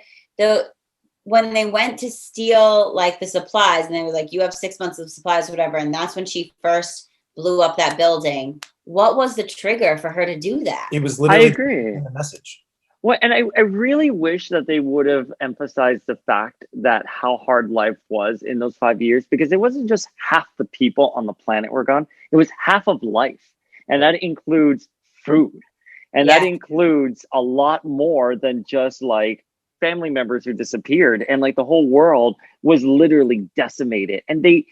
when they went to steal like the supplies, and they were like, you have 6 months of supplies, whatever, and that's when she first blew up that building. What was the trigger for her to do that? It was literally I agree. the message. Well, and I really wish that they would have emphasized the fact that how hard life was in those 5 years, because it wasn't just half the people on the planet were gone. It was half of life. And that includes food. And that includes a lot more than just like family members who disappeared, and like the whole world was literally decimated, and they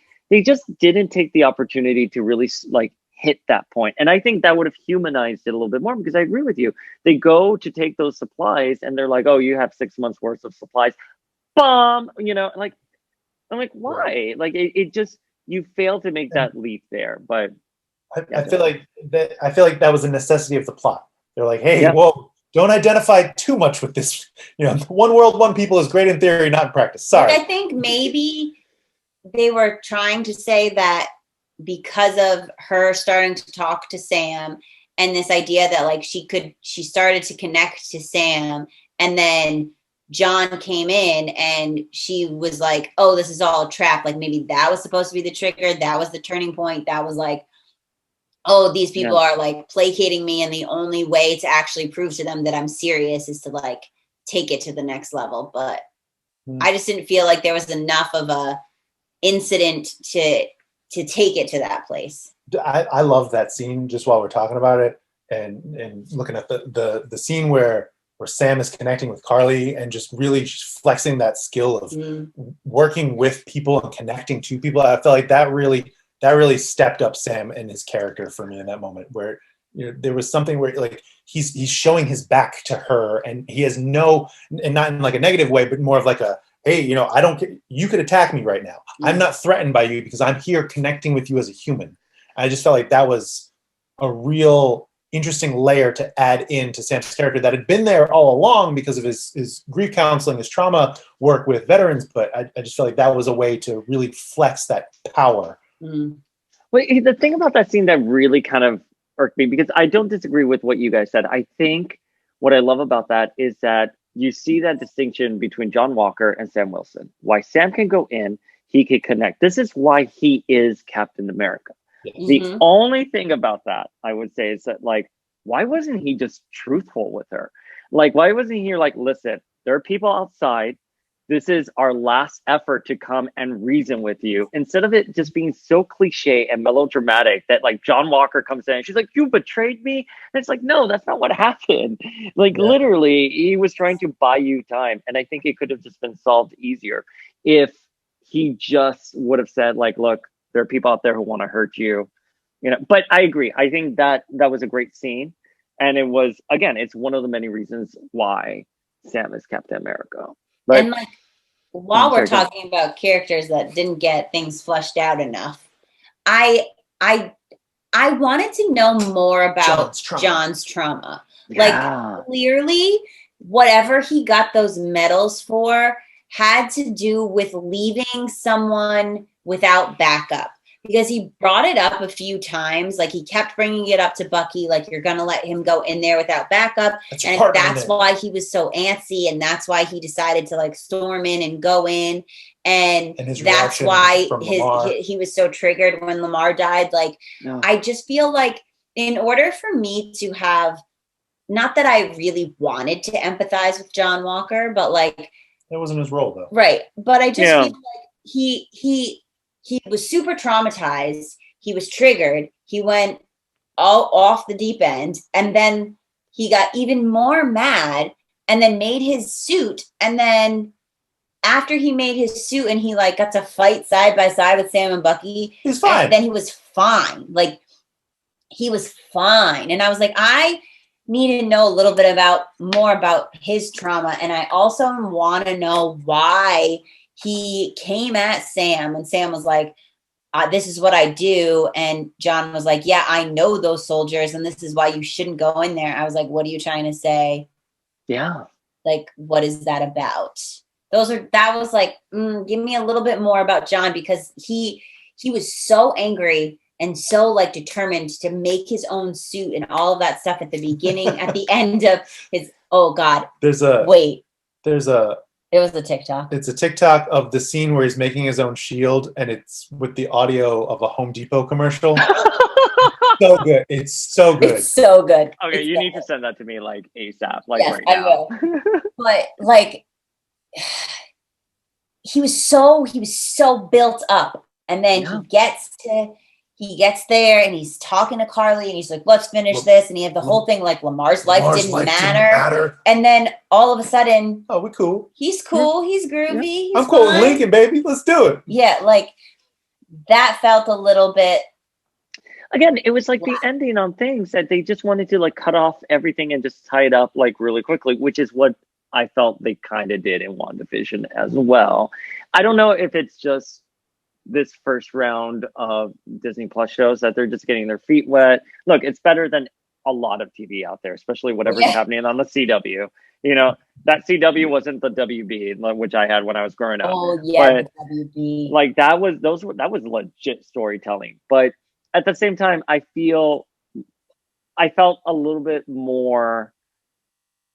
just didn't take the opportunity to really like hit that point. And I think that would have humanized it a little bit more, because I agree with you. They go to take those supplies and they're like, oh, you have 6 months worth of supplies, bomb, like I'm like, why? Like it just, you fail to make that leap there. But I feel like that was a necessity of the plot. They're like, hey, whoa, don't identify too much with this. One world, one people is great in theory, not in practice. Sorry. I think maybe they were trying to say that because of her starting to talk to Sam, and this idea that like she started to connect to Sam, and then John came in and she was like, oh, this is all a trap. Like maybe that was supposed to be the trigger. That was the turning point. That was like, oh, these people are like placating me, and the only way to actually prove to them that I'm serious is to like take it to the next level. But I just didn't feel like there was enough of a incident to take it to that place. I love that scene, just while we're talking about it, and looking at the scene where Sam is connecting with Carly and just really flexing that skill of working with people and connecting to people. I felt like that really stepped up Sam and his character for me in that moment, where there was something where like he's showing his back to her, and he has no, and not in like a negative way, but more of like a, hey, I don't, you could attack me right now. I'm not threatened by you because I'm here connecting with you as a human. I just felt like that was a real interesting layer to add into Sam's character that had been there all along because of his grief counseling, his trauma work with veterans. But I just felt like that was a way to really flex that power. Well, the thing about that scene that really kind of irked me, because I don't disagree with what you guys said. I think what I love about that is that you see that distinction between John Walker and Sam Wilson. Why Sam can go in, he can connect. This is why he is Captain America. The only thing about that, I would say, is that like, why wasn't he just truthful with her? Like, why wasn't he like, listen, there are people outside. This is our last effort to come and reason with you. Instead of it just being so cliche and melodramatic that like John Walker comes in and she's like, you betrayed me. And it's like, no, that's not what happened. Like literally he was trying to buy you time. And I think it could have just been solved easier if he just would have said like, look, there are people out there who want to hurt you. But I agree. I think that was a great scene. And it was, again, it's one of the many reasons why Sam is Captain America. And like, while we're talking about characters that didn't get things fleshed out enough, I wanted to know more about John's trauma. Like clearly, whatever he got those medals for had to do with leaving someone without backup. because he brought it up a few times. Like he kept bringing it up to Bucky, like you're going to let him go in there without backup. And that's why he was so antsy. And that's why he decided to like storm in and go in. And that's why he was so triggered when Lamar died. Like, I just feel like in order for me to have, not that I really wanted to empathize with John Walker, but like, that wasn't his role though. Right. But I just feel like he was super traumatized. He was triggered. He went all off the deep end. And then he got even more mad and then made his suit. And then after he made his suit and he like got to fight side by side with Sam and Bucky, he's fine. And then he was fine. Like he was fine. And I was like, I need to know a little bit more about his trauma. And I also want to know why he came at Sam and Sam was like, this is what I do. And John was like, yeah, I know those soldiers and this is why you shouldn't go in there. I was like, what are you trying to say? Yeah. Like, what is that about? That was like, give me a little bit more about John, because he was so angry and so like determined to make his own suit and all of that stuff at the beginning, at the end of his, oh God. It was a TikTok. It's a TikTok of the scene where he's making his own shield and it's with the audio of a Home Depot commercial. So good. It's so good. It's so good. Okay, you need to send that to me like ASAP, like right now. I will. But like he was so built up, and then he gets there and he's talking to Carly and he's like, let's finish this. And he had the whole thing like Lamar's life didn't matter. And then all of a sudden, oh, we're cool. He's cool. He's groovy. Yeah. I'm cool with Lincoln, baby. Let's do it. Yeah, like that felt a little bit. Again, it was like the ending on things that they just wanted to like cut off everything and just tie it up like really quickly, which is what I felt they kind of did in WandaVision as well. I don't know if it's just this first round of Disney Plus shows that they're just getting their feet wet. Look, it's better than a lot of TV out there, especially whatever's happening on the CW. You know, that CW wasn't the WB, which I had when I was growing up. Oh yeah, but, WB. Like that was legit storytelling. But at the same time, I felt a little bit more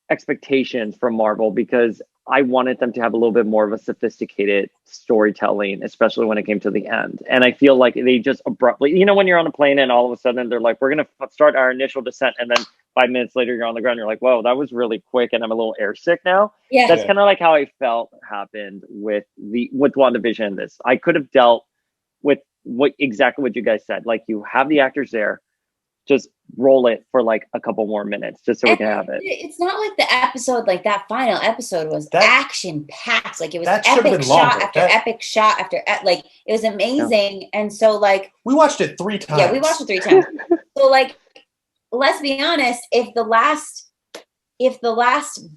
expectations from Marvel because I wanted them to have a little bit more of a sophisticated storytelling, especially when it came to the end. And I feel like they just abruptly, you know, when you're on a plane and all of a sudden they're like, we're going to start our initial descent. And then 5 minutes later, you're on the ground. You're like, whoa, that was really quick. And I'm a little airsick now. Yeah. That's kind of like how I felt happened with WandaVision in this. I could have dealt with exactly what you guys said. Like you have the actors there. Just roll it for like a couple more minutes just so we can have it. It's not like the episode, like that final episode was action packed. Like it was epic shot after epic shot after like it was amazing. Yeah. And so like we watched it 3 times. Yeah, we watched it 3 times. So like, let's be honest, if the last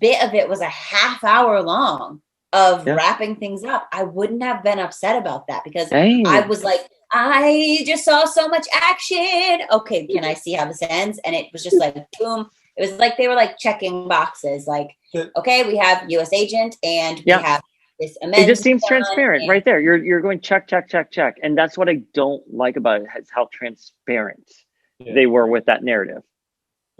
bit of it was a half hour long of wrapping things up, I wouldn't have been upset about that because I was like, I just saw so much action. Okay, can I see how this ends? And it was just like, boom. It was like they were like checking boxes. Like, okay, we have U.S. agent and we have this amendment. It just seems transparent right there. You're going check, check, check, check. And that's what I don't like about it, is how transparent they were with that narrative.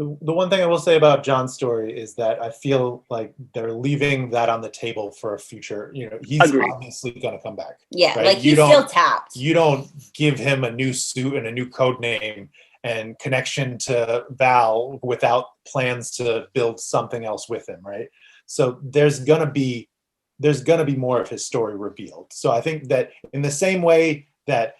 The one thing I will say about John's story is that I feel like they're leaving that on the table for a future. You know, he's obviously going to come back. Yeah, right? Like he's still tapped. You don't give him a new suit and a new code name and connection to Val without plans to build something else with him, right? So there's gonna be more of his story revealed. So I think that in the same way that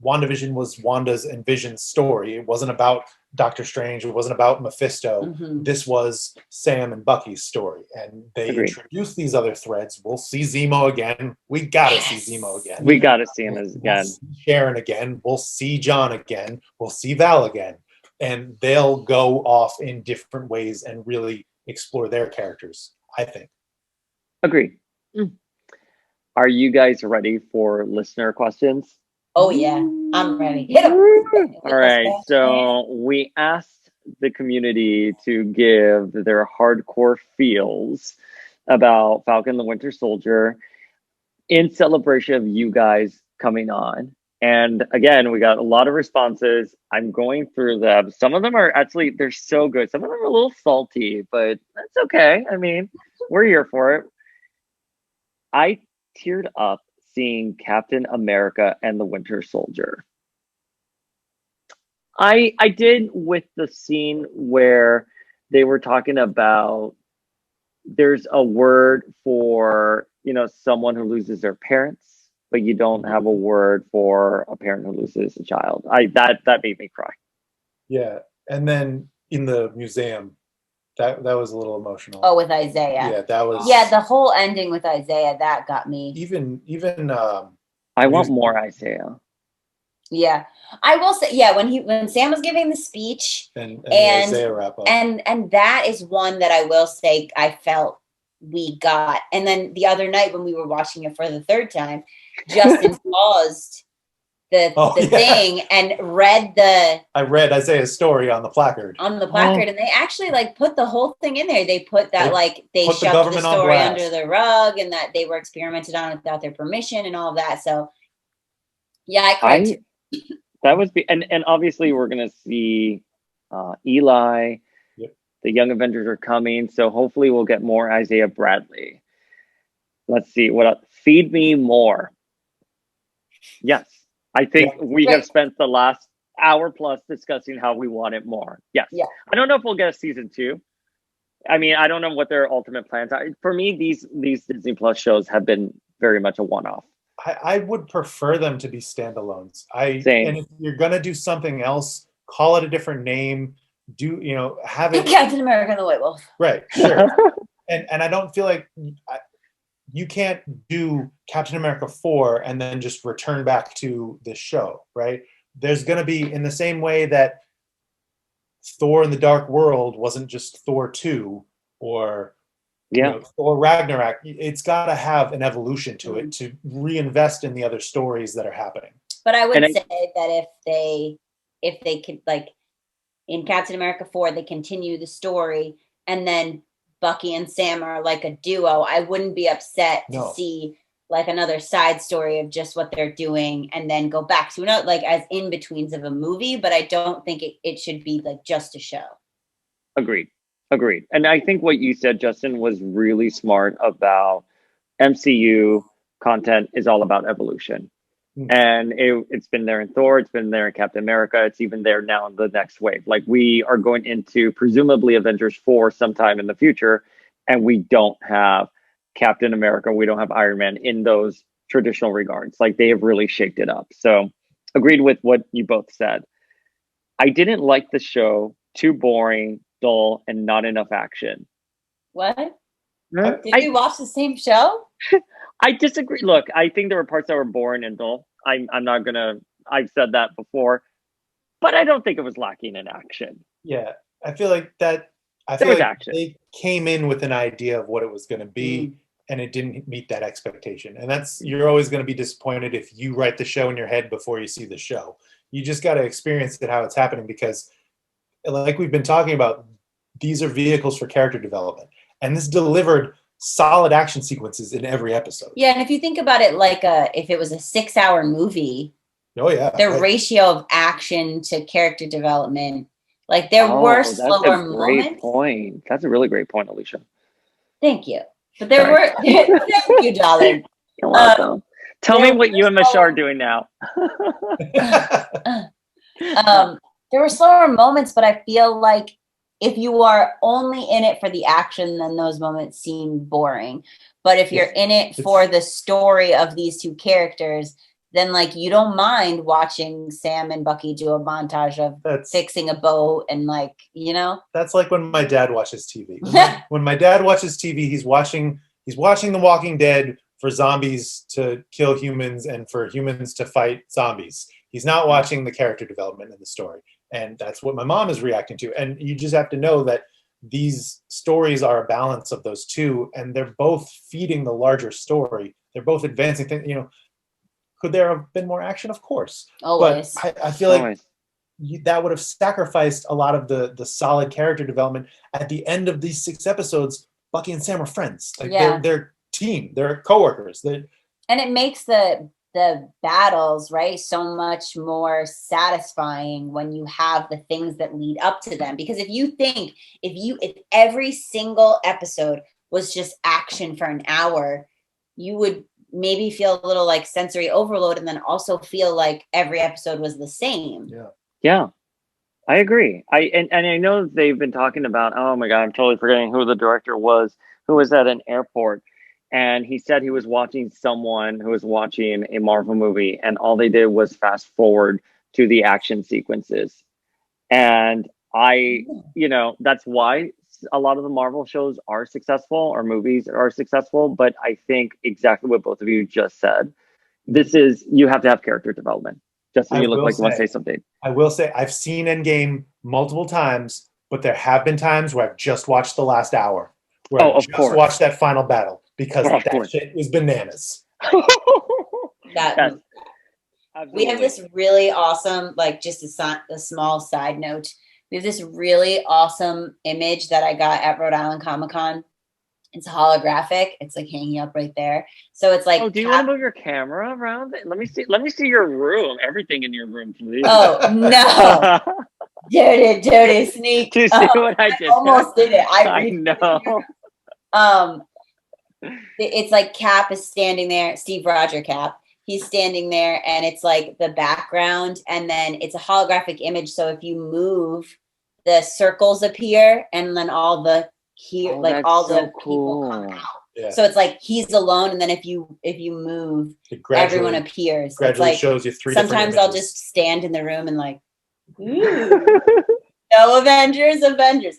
WandaVision was Wanda's and Vision's story, it wasn't about Doctor Strange, it wasn't about Mephisto. Mm-hmm. This was Sam and Bucky's story, and they introduced these other threads. We'll see Zemo again. We gotta see Zemo again. We gotta see him again. We'll see Sharon again. We'll see John again. We'll see Val again, and they'll go off in different ways and really explore their characters, I think. Agree. Are you guys ready for listener questions? Oh yeah, I'm ready. Hit 'em. All right, so we asked the community to give their hardcore feels about Falcon the Winter Soldier in celebration of you guys coming on. And again, we got a lot of responses. I'm going through them. Some of them are actually, they're so good. Some of them are a little salty, but that's okay. I mean, we're here for it. I teared up seeing Captain America and the Winter Soldier. I did with the scene where they were talking about there's a word for, someone who loses their parents, but you don't have a word for a parent who loses a child. That made me cry. Yeah. And then in the museum, that was a little emotional. Oh, with Isaiah. Yeah, that was. Yeah, the whole ending with Isaiah, that got me. Even I want more Isaiah. Yeah, I will say, yeah, when Sam was giving the speech and Isaiah wrap up, and that is one that I will say I felt we got. And then the other night when we were watching it for the third time, Justin paused the thing and I read Isaiah's story on the placard. And they actually put the whole thing in there. They put that they shoved the story under the rug, and that they were experimented on without their permission and all of that. So yeah, I cried. That was and obviously we're gonna see Eli. Yep. The Young Avengers are coming, so hopefully we'll get more Isaiah Bradley. Let's see what else. Feed me more. Yes, I think we have spent the last hour plus discussing how we want it more. Yes. Yeah. I don't know if we'll get a season 2. I mean, I don't know what their ultimate plans are. For me, these Disney Plus shows have been very much a one-off. I would prefer them to be standalones. Same. And if you're gonna do something else, call it a different name. Have it Captain America and the White Wolf. Right, sure. and I don't feel like you can't do Captain America 4 and then just return back to this show, right? There's gonna be, in the same way that Thor in the Dark World wasn't just Thor 2 or Thor Ragnarok. It's got to have an evolution to it to reinvest in the other stories that are happening. But I would say that if they could, in Captain America 4, they continue the story, and then Bucky and Sam are like a duo, I wouldn't be upset to see another side story of just what they're doing, and then go back to another, as in betweens of a movie. But I don't think it should be just a show. Agreed. And I think what you said, Justin, was really smart about MCU content is all about evolution. And it's been there in Thor, it's been there in Captain America, it's even there now in the next wave. We are going into presumably Avengers 4 sometime in the future, and we don't have Captain America, we don't have Iron Man in those traditional regards. They have really shaped it up. So agreed with what you both said. I didn't like the show. Too boring, dull, and not enough action. What? Did you watch the same show? I disagree. Look, I think there were parts that were boring and dull. I'm not gonna. I've said that before, but I don't think it was lacking in action. Yeah, I feel like that. They came in with an idea of what it was going to be, and it didn't meet that expectation. And you're always going to be disappointed if you write the show in your head before you see the show. You just got to experience it how it's happening, because, like we've been talking about, these are vehicles for character development, and this delivered solid action sequences in every episode. Yeah, and if you think about it, if it was a 6-hour movie, the ratio of action to character development, there were slower moments. That's a really great point, Alicia. Thank you. But there were. Thank you, darling. You're welcome. Tell me what you and Michelle are doing now. There were slower moments, but I feel like if you are only in it for the action, then those moments seem boring. But if you're in it for the story of these two characters, then you don't mind watching Sam and Bucky do a montage of fixing a boat and That's like when my dad watches TV. When my dad watches TV, he's watching The Walking Dead for zombies to kill humans and for humans to fight zombies. He's not watching the character development in the story. And that's what my mom is reacting to. And you just have to know that these stories are a balance of those two, and they're both feeding the larger story. They're both advancing things. Could there have been more action? Of course. Always. But I feel like that would have sacrificed a lot of the solid character development. At the end of these 6 episodes, Bucky and Sam are friends. They're team. They're coworkers. And it makes the the battles, right, so much more satisfying when you have the things that lead up to them. Because if every single episode was just action for an hour, you would maybe feel a little like sensory overload, and then also feel like every episode was the same. Yeah, I agree. And I know they've been talking about, oh my God, I'm totally forgetting who the director was, who was at an airport. And he said he was watching someone who was watching a Marvel movie, and all they did was fast forward to the action sequences. And that's why a lot of the Marvel shows are successful, or movies are successful. But I think exactly what both of you just said. You have to have character development. Justin, you look like you want to say something. I will say I've seen Endgame multiple times, but there have been times where I've just watched the last hour, where I just watched that final battle, because that shit was bananas. Yes, we have this really awesome, like, just a small side note. We have this really awesome image that I got at Rhode Island Comic Con. It's holographic. It's like hanging up right there. So it's like, do you want to move your camera around? Let me see your room. Everything in your room, please. Oh no. dirty sneak. Do you see what I did? Almost did it. I know. It's like Cap is standing there, Steve Roger Cap. He's standing there, and it's like the background, and then it's a holographic image. So if you move, the circles appear, and then all the people come out. Yeah. So it's like he's alone, and then if you move, everyone appears. Gradually it's like shows you three. Sometimes I'll just stand in the room and like, no Avengers, assemble,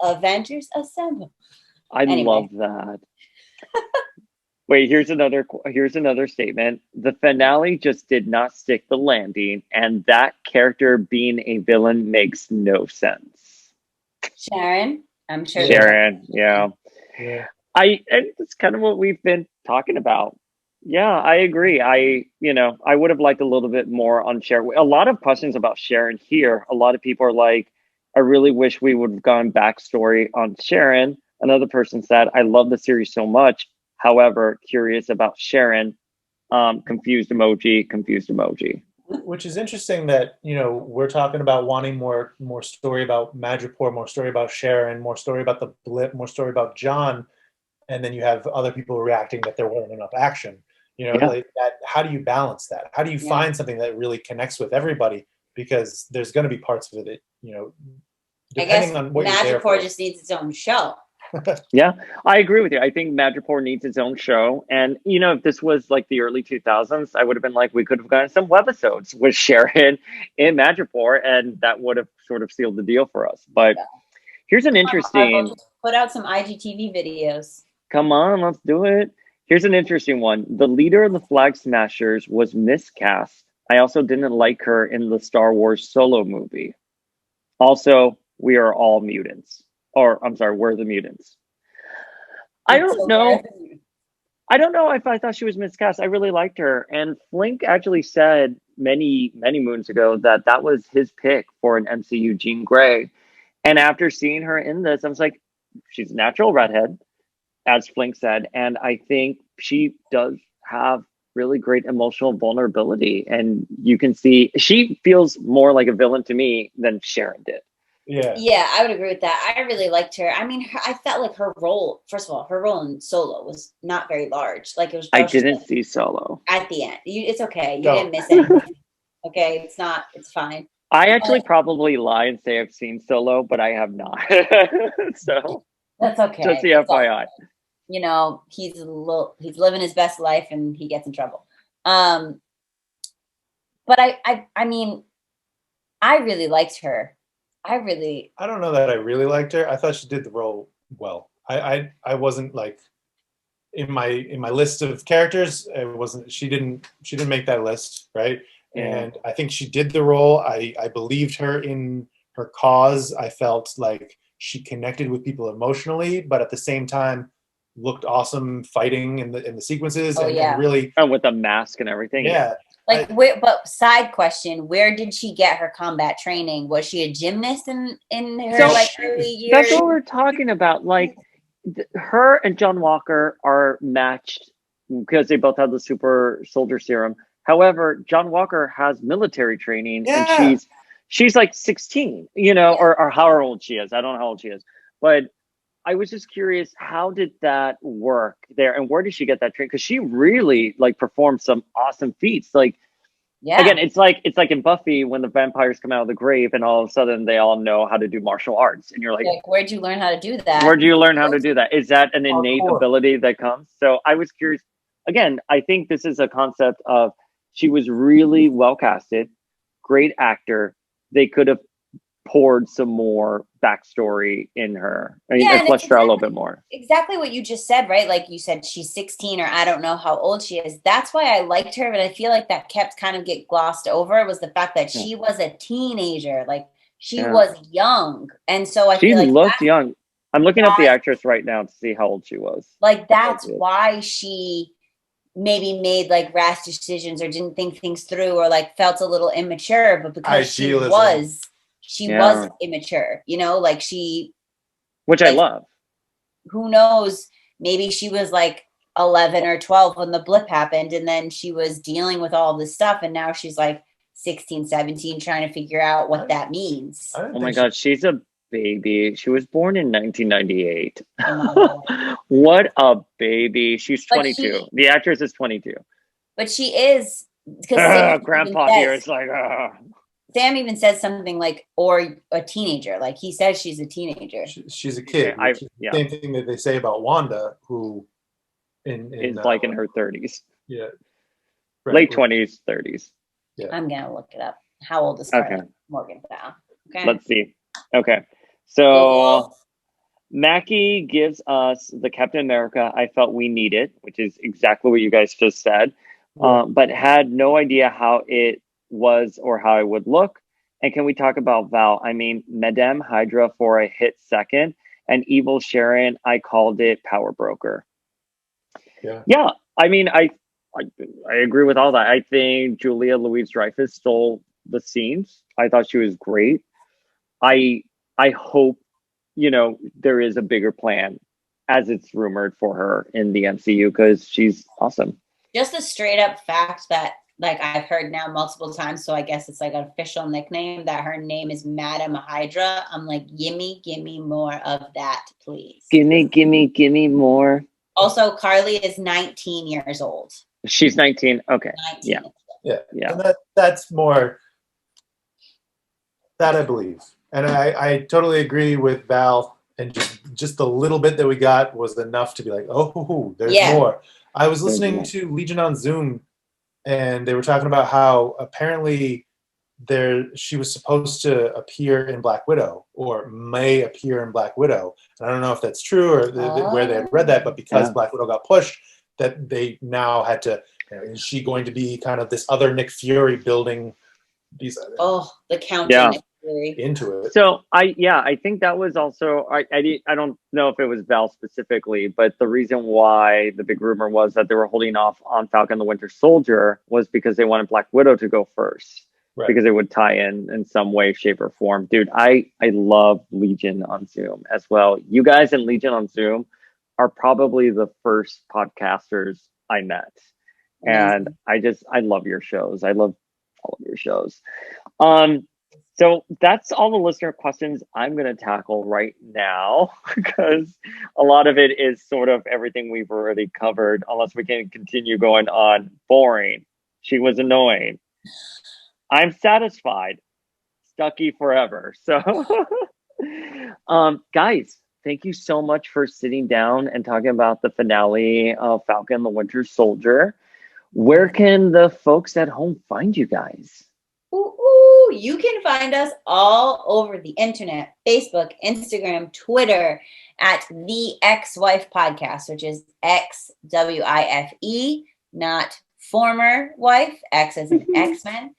Avengers assemble. I love that. Wait, here's another statement. The finale just did not stick the landing, and that character being a villain makes no sense. Sharon, I'm sure. Sharon, yeah. It's kind of what we've been talking about. Yeah, I agree. I would have liked a little bit more on Sharon. A lot of questions about Sharon here. A lot of people are like, I really wish we would have gone backstory on Sharon. Another person said, I love the series so much. However, curious about Sharon. Confused emoji. Which is interesting that, we're talking about wanting more story about Madripoor, more story about Sharon, more story about the Blip, more story about John, and then you have other people reacting that there wasn't enough action. Like that. How do you balance that? How do you find something that really connects with everybody? Because there's going to be parts of it, depending on what you're there for. Madripoor just needs its own show. Yeah, I agree with you. I think Madripoor needs its own show. And, if this was like the early 2000s, I would have been like, we could have gotten some webisodes with Sharon in Madripoor, and that would have sort of sealed the deal for us. But here's an interesting... Put out some IGTV videos. Come on, let's do it. Here's an interesting one. The leader of the Flag Smashers was miscast. I also didn't like her in the Star Wars Solo movie. Also, we are all mutants. Or, I'm sorry, we're the mutants. I don't know if I thought she was miscast. I really liked her. And Flink actually said many, many moons ago that was his pick for an MCU Jean Grey. And after seeing her in this, I was like, she's a natural redhead, as Flink said. And I think she does have really great emotional vulnerability. And you can see she feels more like a villain to me than Sharon did. Yeah, I would agree with that. I really liked her. I mean, I felt like her role, first of all, her role in Solo was not very large. Like, it was. I didn't see Solo at the end. It's okay. You didn't miss anything. Okay, it's fine. I actually probably lie and say I've seen Solo, but I have not. So that's okay. Just the FYI. He's living his best life and he gets in trouble. But I mean, I really liked her. I don't know that I really liked her. I thought she did the role well. I wasn't like in my list of characters. It wasn't. She didn't make that list, right? Yeah. And I think she did the role. I believed her in her cause. I felt like she connected with people emotionally, but at the same time looked awesome fighting in the sequences. And really, with the mask and everything. Yeah. But side question, where did she get her combat training? Was she a gymnast in her early years? That's what we're talking about. Like, her and John Walker are matched because they both have the super soldier serum. However, John Walker has military training, and she's like 16, or however old she is. I don't know how old she is, but I was just curious, how did that work there, and where did she get that training? Because she really like performed some awesome feats. Like, again, it's like in Buffy when the vampires come out of the grave, and all of a sudden they all know how to do martial arts, and you're like, where'd you learn how to do that? Where do you learn how to do that? Is that an innate ability that comes? So I was curious. Again, I think this is a concept of she was really well casted, great actor. They could have poured some more backstory in her and fleshed her out a little bit more. Exactly what you just said, right? Like you said, she's 16, or I don't know how old she is. That's why I liked her, but I feel like that kept kind of get glossed over, was the fact that she was a teenager. Like she was young. And so she looked young. I'm looking up the actress right now to see how old she was. Like that's why she maybe made like rash decisions or didn't think things through, or like felt a little immature, but because she was immature, like which I love. Who knows, maybe she was like 11 or 12 when the blip happened, and then she was dealing with all this stuff, and now she's like 16, 17 trying to figure out what that means. Oh my god, she's a baby. She was born in 1998. What a baby. She's 22. The actress is 22. But she is, because grandpa here is like Sam even says something like, or a teenager. Like he says she's a teenager. She's a kid. Same thing that they say about Wanda, who is like in her 30s. Yeah. Right. Late 20s, 30s. Yeah. I'm going to look it up. How old is Scarlett Morgenthau? Okay. Let's see. Okay. So Mackie gives us the Captain America I felt we needed, which is exactly what you guys just said, but had no idea how it was or how it would look. And can we talk about Val? I mean, Madame Hydra for a hit second, and Evil Sharon, I called it Power Broker. Yeah. I mean, I agree with all that. I think Julia Louis-Dreyfus stole the scenes. I thought she was great. I hope, there is a bigger plan, as it's rumored, for her in the MCU, because she's awesome. Just a straight up fact that, like, I've heard now multiple times, so I guess it's like an official nickname, that her name is Madame Hydra. I'm like, gimme more of that, please. Gimme more. Also, Carly is 19 years old. She's 19. Okay. 19. Yeah. And that's more that I believe. And I totally agree with Val. And just the little bit that we got was enough to be like, oh, there's more. I was listening to Legion on Zoom, and they were talking about how apparently she was supposed to appear in Black Widow, or may appear in Black Widow. And I don't know if that's true or where they had read that, but because Black Widow got pushed, that they now had to, is she going to be kind of this other Nick Fury building these? The countdown into it. So I think that was also, I don't know if it was Val specifically, but the reason why the big rumor was that they were holding off on Falcon the Winter Soldier was because they wanted Black Widow to go first. Right. Because it would tie in some way, shape, or form. Dude, I love Legion on Zoom as well. You guys in Legion on Zoom are probably the first podcasters I met. And I love your shows. I love all of your shows. So that's all the listener questions I'm going to tackle right now, because a lot of it is sort of everything we've already covered, unless we can continue going on. Boring. She was annoying. I'm satisfied. Stucky forever. So, guys, thank you so much for sitting down and talking about the finale of Falcon the Winter Soldier. Where can the folks at home find you guys? You can find us all over the internet, Facebook, Instagram, Twitter, at The Ex-Wife Podcast, which is XWIFE, not former wife, X as in X-Men.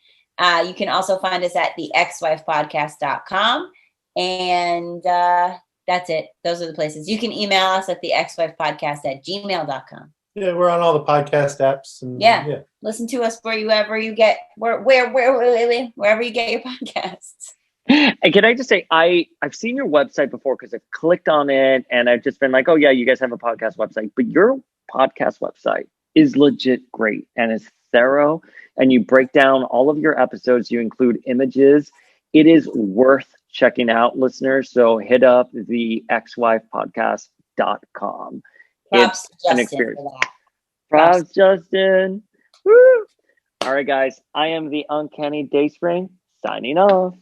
You can also find us at theexwifepodcast.com. And that's it. Those are the places. You can email us at theexwifepodcast@gmail.com. Yeah, we're on all the podcast apps. And, listen to us wherever you get wherever you get your podcasts. And can I just say, I've seen your website before because I've clicked on it and I've just been like, oh yeah, you guys have a podcast website, but your podcast website is legit great and is thorough, and you break down all of your episodes, you include images. It is worth checking out, listeners. So hit up the xwifepodcast.com. Props It's to an Justin experience. for that. Props, Justin. Woo! All right, guys. I am the Uncanny Dayspring, signing off.